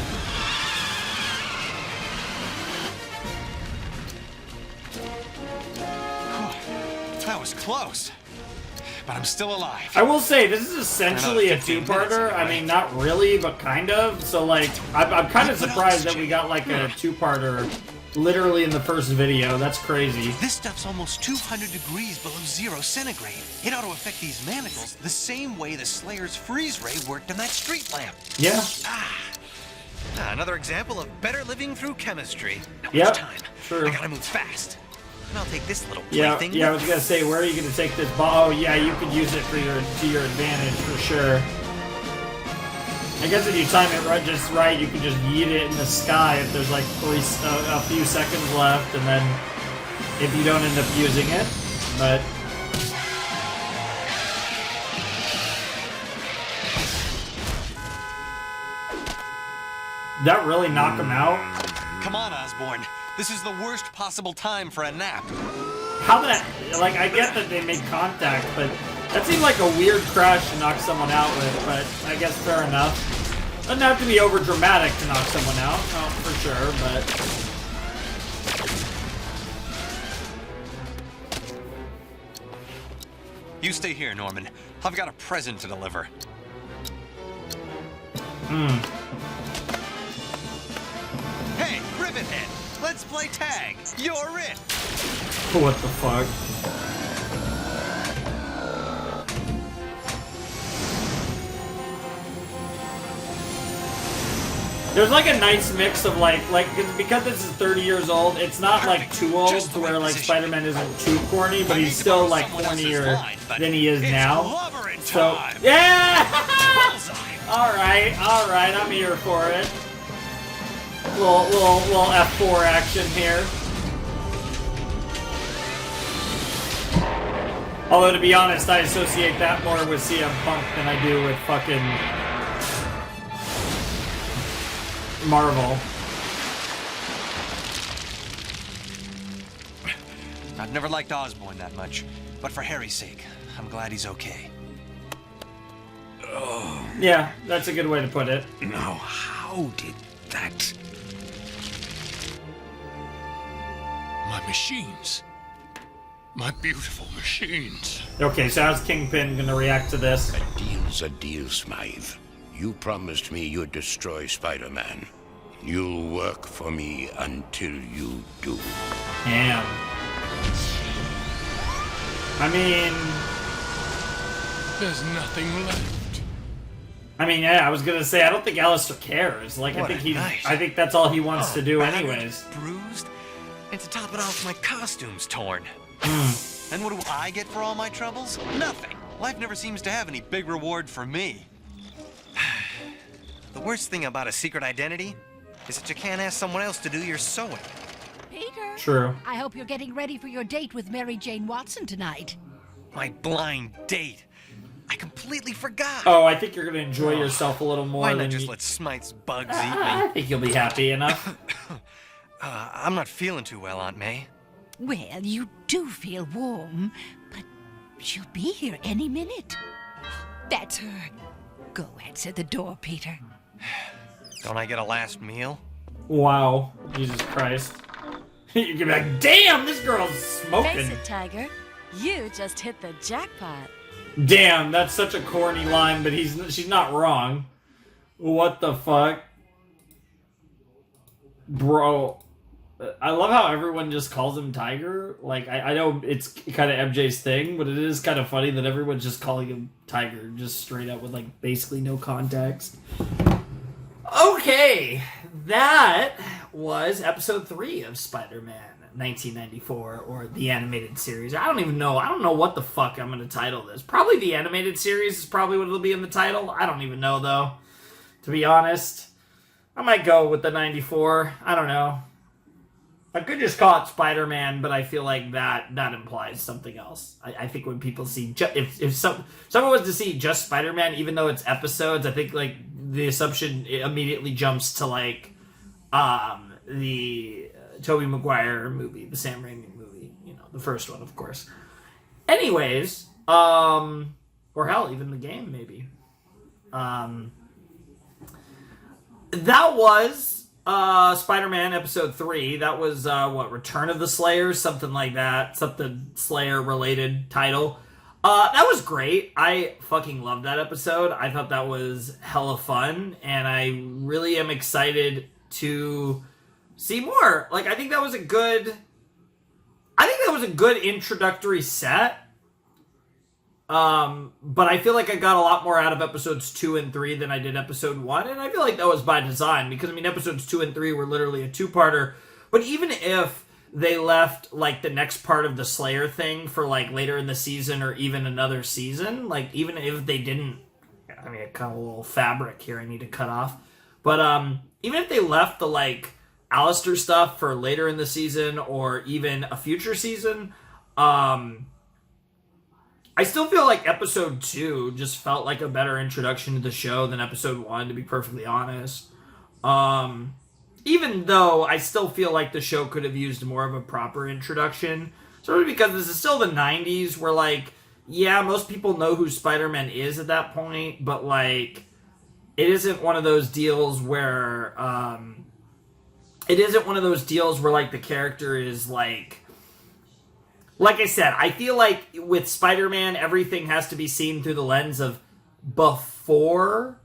That was close. But I'm still alive. I will say, this is essentially a two-parter. I mean, not really, but kind of. So, like, I'm kind of surprised that we got, like, a two-parter literally in the first video. That's crazy. This stuff's almost 200 degrees below 0 centigrade. It ought to affect these manacles the same way the Slayer's freeze ray worked in that street lamp. Yeah. Another example of better living through chemistry. Not Yep, much time. true. I gotta move fast. And I'll take this little Yeah, plaything. yeah. I was gonna say, where are you gonna take this ball? Oh, yeah, you could use it to your advantage for sure. I guess if you time it right, just right, you can just yeet it in the sky if there's like a few seconds left, and then if you don't end up using it, but. That really knock him out? Come on, Osborn. This is the worst possible time for a nap. How that, like, I get that they make contact, but that seemed like a weird crash to knock someone out with, but I guess fair enough. Doesn't have to be over dramatic to knock someone out, no, for sure, but. You stay here, Norman. I've got a present to deliver. Hey, Rivethead! Let's play tag! You're it! What the fuck? There's like a nice mix of like because this is 30 years old, it's not like too old to where like Spider-Man isn't too corny, but he's still like cornier than he is now. So yeah! Alright, I'm here for it. Little F4 action here. Although to be honest, I associate that more with CM Punk than I do with fucking Marvel. I've never liked Osborn that much, but for Harry's sake, I'm glad he's okay. Oh. Yeah, that's a good way to put it. Now, how did that... My machines. My beautiful machines. Okay, so how's Kingpin gonna react to this? A deal's a deal, Smythe. You promised me you'd destroy Spider-Man. You'll work for me until you do. Damn. I mean... There's nothing left. I mean, yeah, I was gonna say, I don't think Alistair cares. Like, What I think a he's... night. I think that's all he wants to do battered, anyways. Bruised, and to top it off, my costume's torn. And what do I get for all my troubles? Nothing. Life never seems to have any big reward for me. The worst thing about a secret identity is that you can't ask someone else to do your sewing. Peter. True. I hope you're getting ready for your date with Mary Jane Watson tonight. My blind date. I completely forgot. Oh, I think you're gonna enjoy yourself a little more Why than not just you... let Smite's bugs eat I me? think you'll be happy enough. I'm not feeling too well, Aunt May. Well, you do feel warm, but she'll be here any minute. That's her. Go answer the door, Peter. Don't I get a last meal? Wow. Jesus Christ. You can be like, damn, this girl's smoking. Face it, Tiger. You just hit the jackpot. Damn, that's such a corny line, but she's not wrong. What the fuck? Bro. I love how everyone just calls him Tiger. Like, I know it's kind of MJ's thing, but it is kind of funny that everyone's just calling him Tiger, just straight up with, like, basically no context. Okay, that was episode 3 of Spider-Man 1994, or the animated series. I don't even know. I don't know what the fuck I'm going to title this. Probably the animated series is probably what it'll be in the title. I don't even know, though, to be honest. I might go with the 94. I don't know. I could just call it Spider-Man, but I feel like that implies something else. I think when people see... If someone was to see just Spider-Man, even though it's episodes, I think, like, the assumption immediately jumps to, like, the Tobey Maguire movie, the Sam Raimi movie. You know, the first one, of course. Anyways, or hell, even the game, maybe. That was... Spider-Man episode 3. That was Return of the Slayers, something like that, something Slayer related title. That was great. I fucking loved that episode. I thought that was hella fun, and I really am excited to see more. Like, I think that was a good introductory set. But I feel like I got a lot more out of episodes 2 and 3 than I did episode 1, and I feel like that was by design, because, I mean, episodes 2 and 3 were literally a two-parter, but even if they left, like, the next part of the Slayer thing for, like, later in the season or even another season, like, even if they didn't, I mean, I cut a little fabric here I need to cut off, but, even if they left the, like, Alistair stuff for later in the season or even a future season, I still feel like episode 2 just felt like a better introduction to the show than episode 1, to be perfectly honest. Even though I still feel like the show could have used more of a proper introduction. Sort of because this is still the 90s where, like, yeah, most people know who Spider-Man is at that point, but, like, it isn't one of those deals where, like, the character is, like I said, I feel like with Spider-Man, everything has to be seen through the lens of before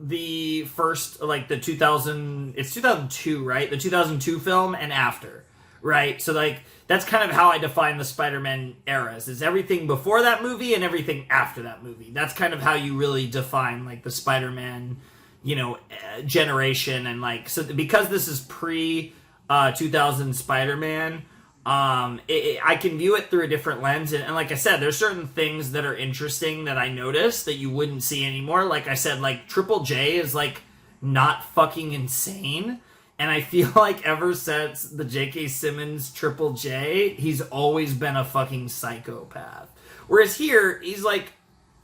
the first, like, the 2002, right? The 2002 film and after, right? So, like, that's kind of how I define the Spider-Man eras, is everything before that movie and everything after that movie. That's kind of how you really define, like, the Spider-Man, you know, generation. And, like, so because this is pre 2000 Spider-Man, I can view it through a different lens. And like I said, there's certain things that are interesting that I noticed that you wouldn't see anymore. Like I said, like, Triple J is, like, not fucking insane. And I feel like ever since the J.K. Simmons Triple J, he's always been a fucking psychopath. Whereas here, he's, like,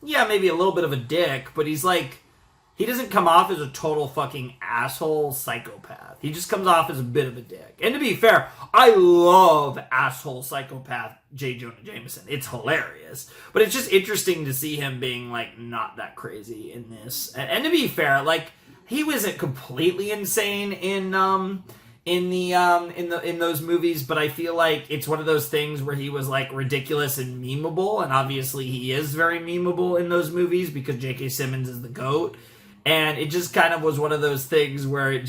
yeah, maybe a little bit of a dick, but he's, like, he doesn't come off as a total fucking asshole psychopath. He just comes off as a bit of a dick. And to be fair, I love asshole psychopath J. Jonah Jameson. It's hilarious. But it's just interesting to see him being, like, not that crazy in this. And to be fair, like, he wasn't completely insane in those movies, but I feel like it's one of those things where he was, like, ridiculous and memeable, and obviously he is very memeable in those movies because J.K. Simmons is the GOAT. And it just kind of was one of those things where it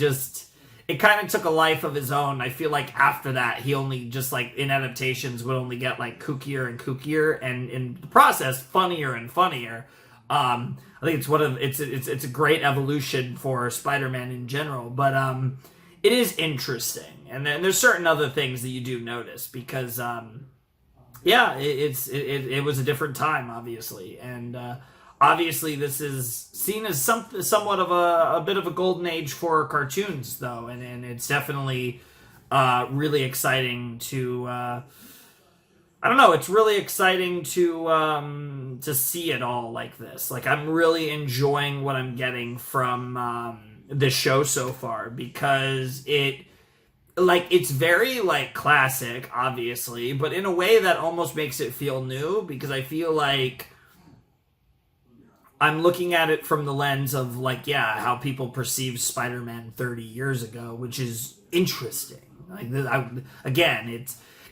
kind of took a life of his own. I feel like after that, he only just, like, in adaptations would only get, like, kookier and kookier, and in the process, funnier and funnier. I think it's a great evolution for Spider-Man in general, but it is interesting. And then there's certain other things that you do notice because, it was a different time, obviously, and obviously this is seen as somewhat of a bit of a golden age for cartoons, though, and it's definitely really exciting to I don't know, it's really exciting to see it all like this. Like, I'm really enjoying what I'm getting from this show so far, because it's very, like, classic, obviously, but in a way that almost makes it feel new, because I feel like I'm looking at it from the lens of, like, yeah, how people perceived Spider-Man 30 years ago, which is interesting. Like,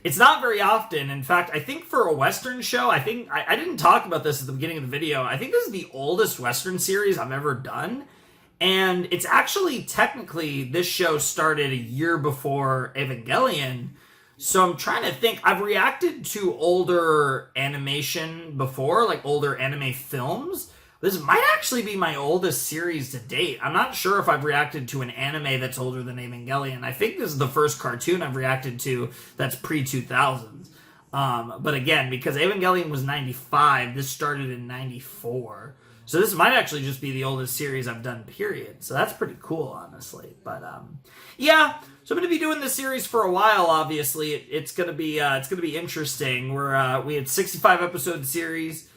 it's not very often. In fact, I think for a Western show, I didn't talk about this at the beginning of the video. I think this is the oldest Western series I've ever done. And it's actually, technically, this show started a year before Evangelion. So I'm trying to think. I've reacted to older animation before, like older anime films. This might actually be my oldest series to date. I'm not sure if I've reacted to an anime that's older than Evangelion. I think this is the first cartoon I've reacted to that's pre-2000s. But again, because Evangelion was 95, this started in 94. So this might actually just be the oldest series I've done, period. So that's pretty cool, honestly. But yeah, so I'm going to be doing this series for a while, obviously. It's going to be interesting. We had 65 episode series.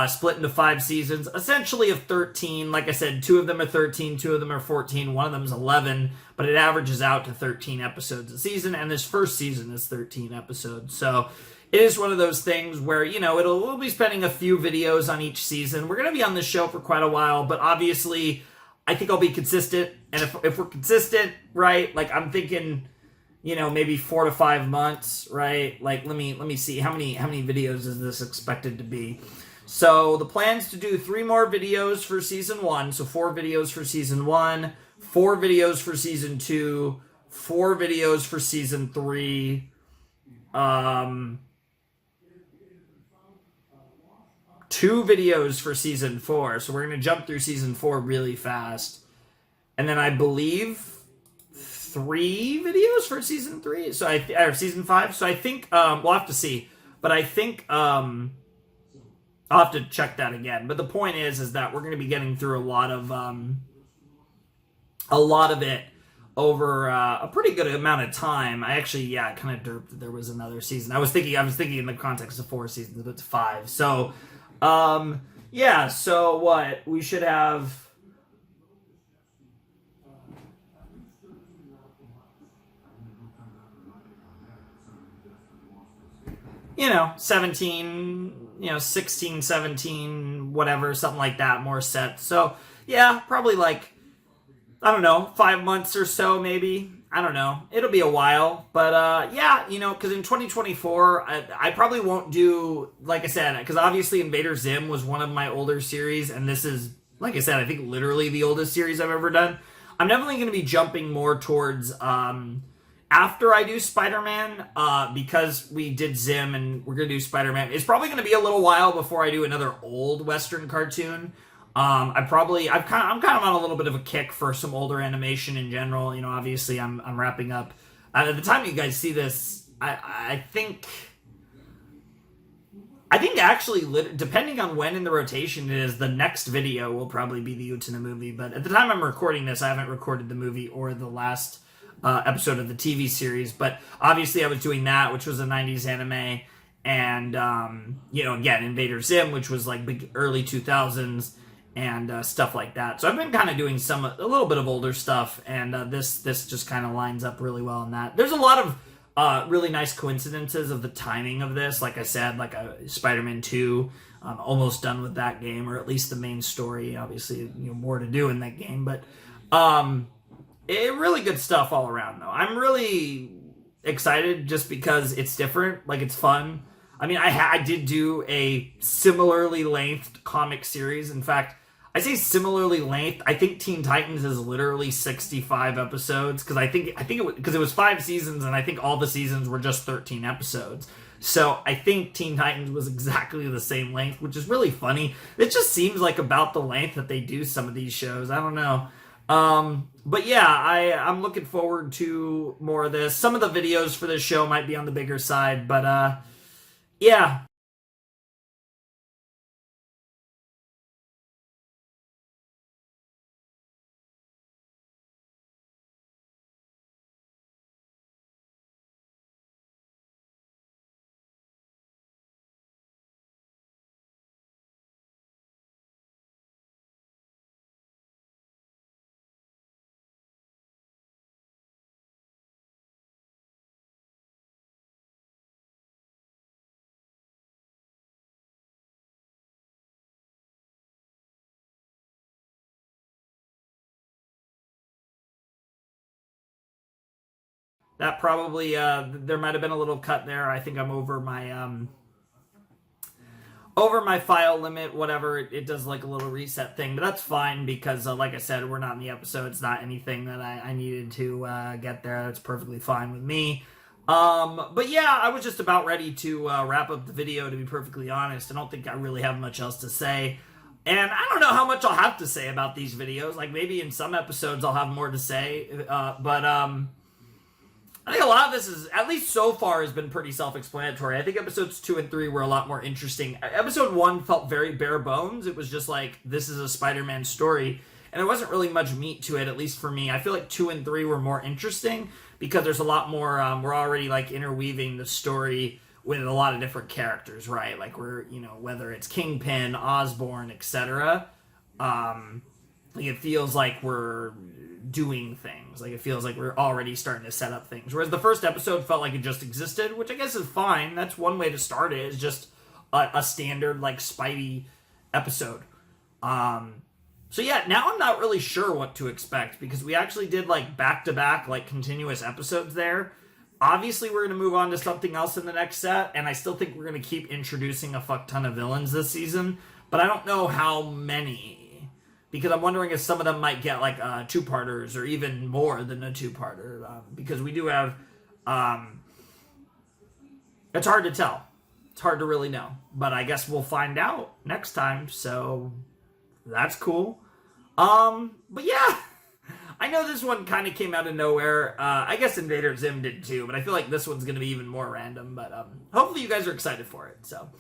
Split into 5 seasons, essentially of 13. Like I said, 2 of them are 13, 2 of them are 14, 1 of them is 11, but it averages out to 13 episodes a season, and this first season is 13 episodes. So it is one of those things where, you know, we'll be spending a few videos on each season. We're going to be on this show for quite a while, but obviously I think I'll be consistent, and if we're consistent, right, like, I'm thinking, you know, maybe 4 to 5 months, right? Like, let me see, how many videos is this expected to be? So the plan's to do 3 more videos for season 1. So 4 videos for season 1, 4 videos for season 2, 4 videos for season 3, 2 videos for season 4. So we're going to jump through season 4 really fast. And then I believe 3 videos for season 3. So or season 5. So I think we'll have to see. But I think I'll have to check that again. But the point is that we're going to be getting through a lot of it over a pretty good amount of time. I actually, kind of derped that there was another season. I was thinking in the context of 4 seasons, but it's 5. So, so what? We should have... 17, 16, 17, whatever, something like that, more set. So, probably like, I don't know, 5 months or so, maybe. I don't know. It'll be a while. But, because in 2024, I probably won't do, like I said, because obviously Invader Zim was one of my older series, and this is, like I said, I think literally the oldest series I've ever done. I'm definitely going to be jumping more towards, after I do Spider-Man, because we did Zim and we're going to do Spider-Man, it's probably going to be a little while before I do another old Western cartoon. I'm kind of on a little bit of a kick for some older animation in general. Obviously I'm wrapping up. At the time you guys see this, I think actually, depending on when in the rotation it is, the next video will probably be the Utena movie. But at the time I'm recording this, I haven't recorded the movie or the last episode of the TV series, but obviously I was doing that, which was a 90s anime, and again, Invader Zim, which was like big early 2000s, and stuff like that. So I've been kind of doing a little bit of older stuff, and this just kind of lines up really well in that. There's a lot of really nice coincidences of the timing of this. Like I said, like Spider-Man 2, almost done with that game, or at least the main story. Obviously, more to do in that game, but really good stuff all around, though. I'm really excited just because it's different. Like, it's fun. I mean, I did do a similarly lengthed comic series. In fact, I say similarly length. I think Teen Titans is literally 65 episodes because it was 5 seasons, and I think all the seasons were just 13 episodes. So I think Teen Titans was exactly the same length, which is really funny. It just seems like about the length that they do some of these shows. I don't know. But yeah, I'm looking forward to more of this. Some of the videos for this show might be on the bigger side, but yeah. That probably, there might have been a little cut there. I think I'm over my file limit, whatever. It does like a little reset thing, but that's fine because, like I said, we're not in the episode. It's not anything that I needed to get there. That's perfectly fine with me. But yeah, I was just about ready to wrap up the video, to be perfectly honest. I don't think I really have much else to say. And I don't know how much I'll have to say about these videos. Like, maybe in some episodes I'll have more to say. But I think a lot of this is, at least so far, has been pretty self-explanatory. I think episodes 2 and 3 were a lot more interesting. Episode 1 felt very bare bones. It was just like, this is a Spider-Man story. And there wasn't really much meat to it, at least for me. I feel like 2 and 3 were more interesting because there's a lot more, we're already like interweaving the story with a lot of different characters, right? Like we're, whether it's Kingpin, Osborn, etc. Like it feels like we're doing things. Like it feels like we're already starting to set up things. Whereas the first episode felt like it just existed, which I guess is fine. That's one way to start it, is just a standard like Spidey episode. So yeah, now I'm not really sure what to expect because we actually did like back-to-back like continuous episodes there. Obviously we're going to move on to something else in the next set, and I still think we're going to keep introducing a fuck ton of villains this season, but I don't know how many. Because I'm wondering if some of them might get like two-parters or even more than a two-parter. Because we do have It's hard to tell. It's hard to really know. But I guess we'll find out next time, so that's cool. But yeah, I know this one kind of came out of nowhere. I guess Invader Zim did too, but I feel like this one's going to be even more random. But hopefully you guys are excited for it. So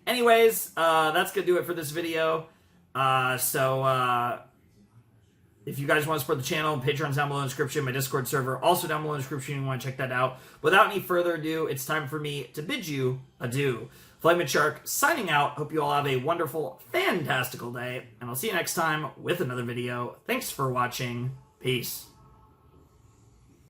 anyways, that's going to do it for this video. If you guys want to support the channel, Patreon's down below in the description. My Discord server also down below in the description if you want to check that out. Without any further ado, it's time for me to bid you adieu. Flaming Shark signing out. Hope you all have a wonderful, fantastical day. And I'll see you next time with another video. Thanks for watching. Peace.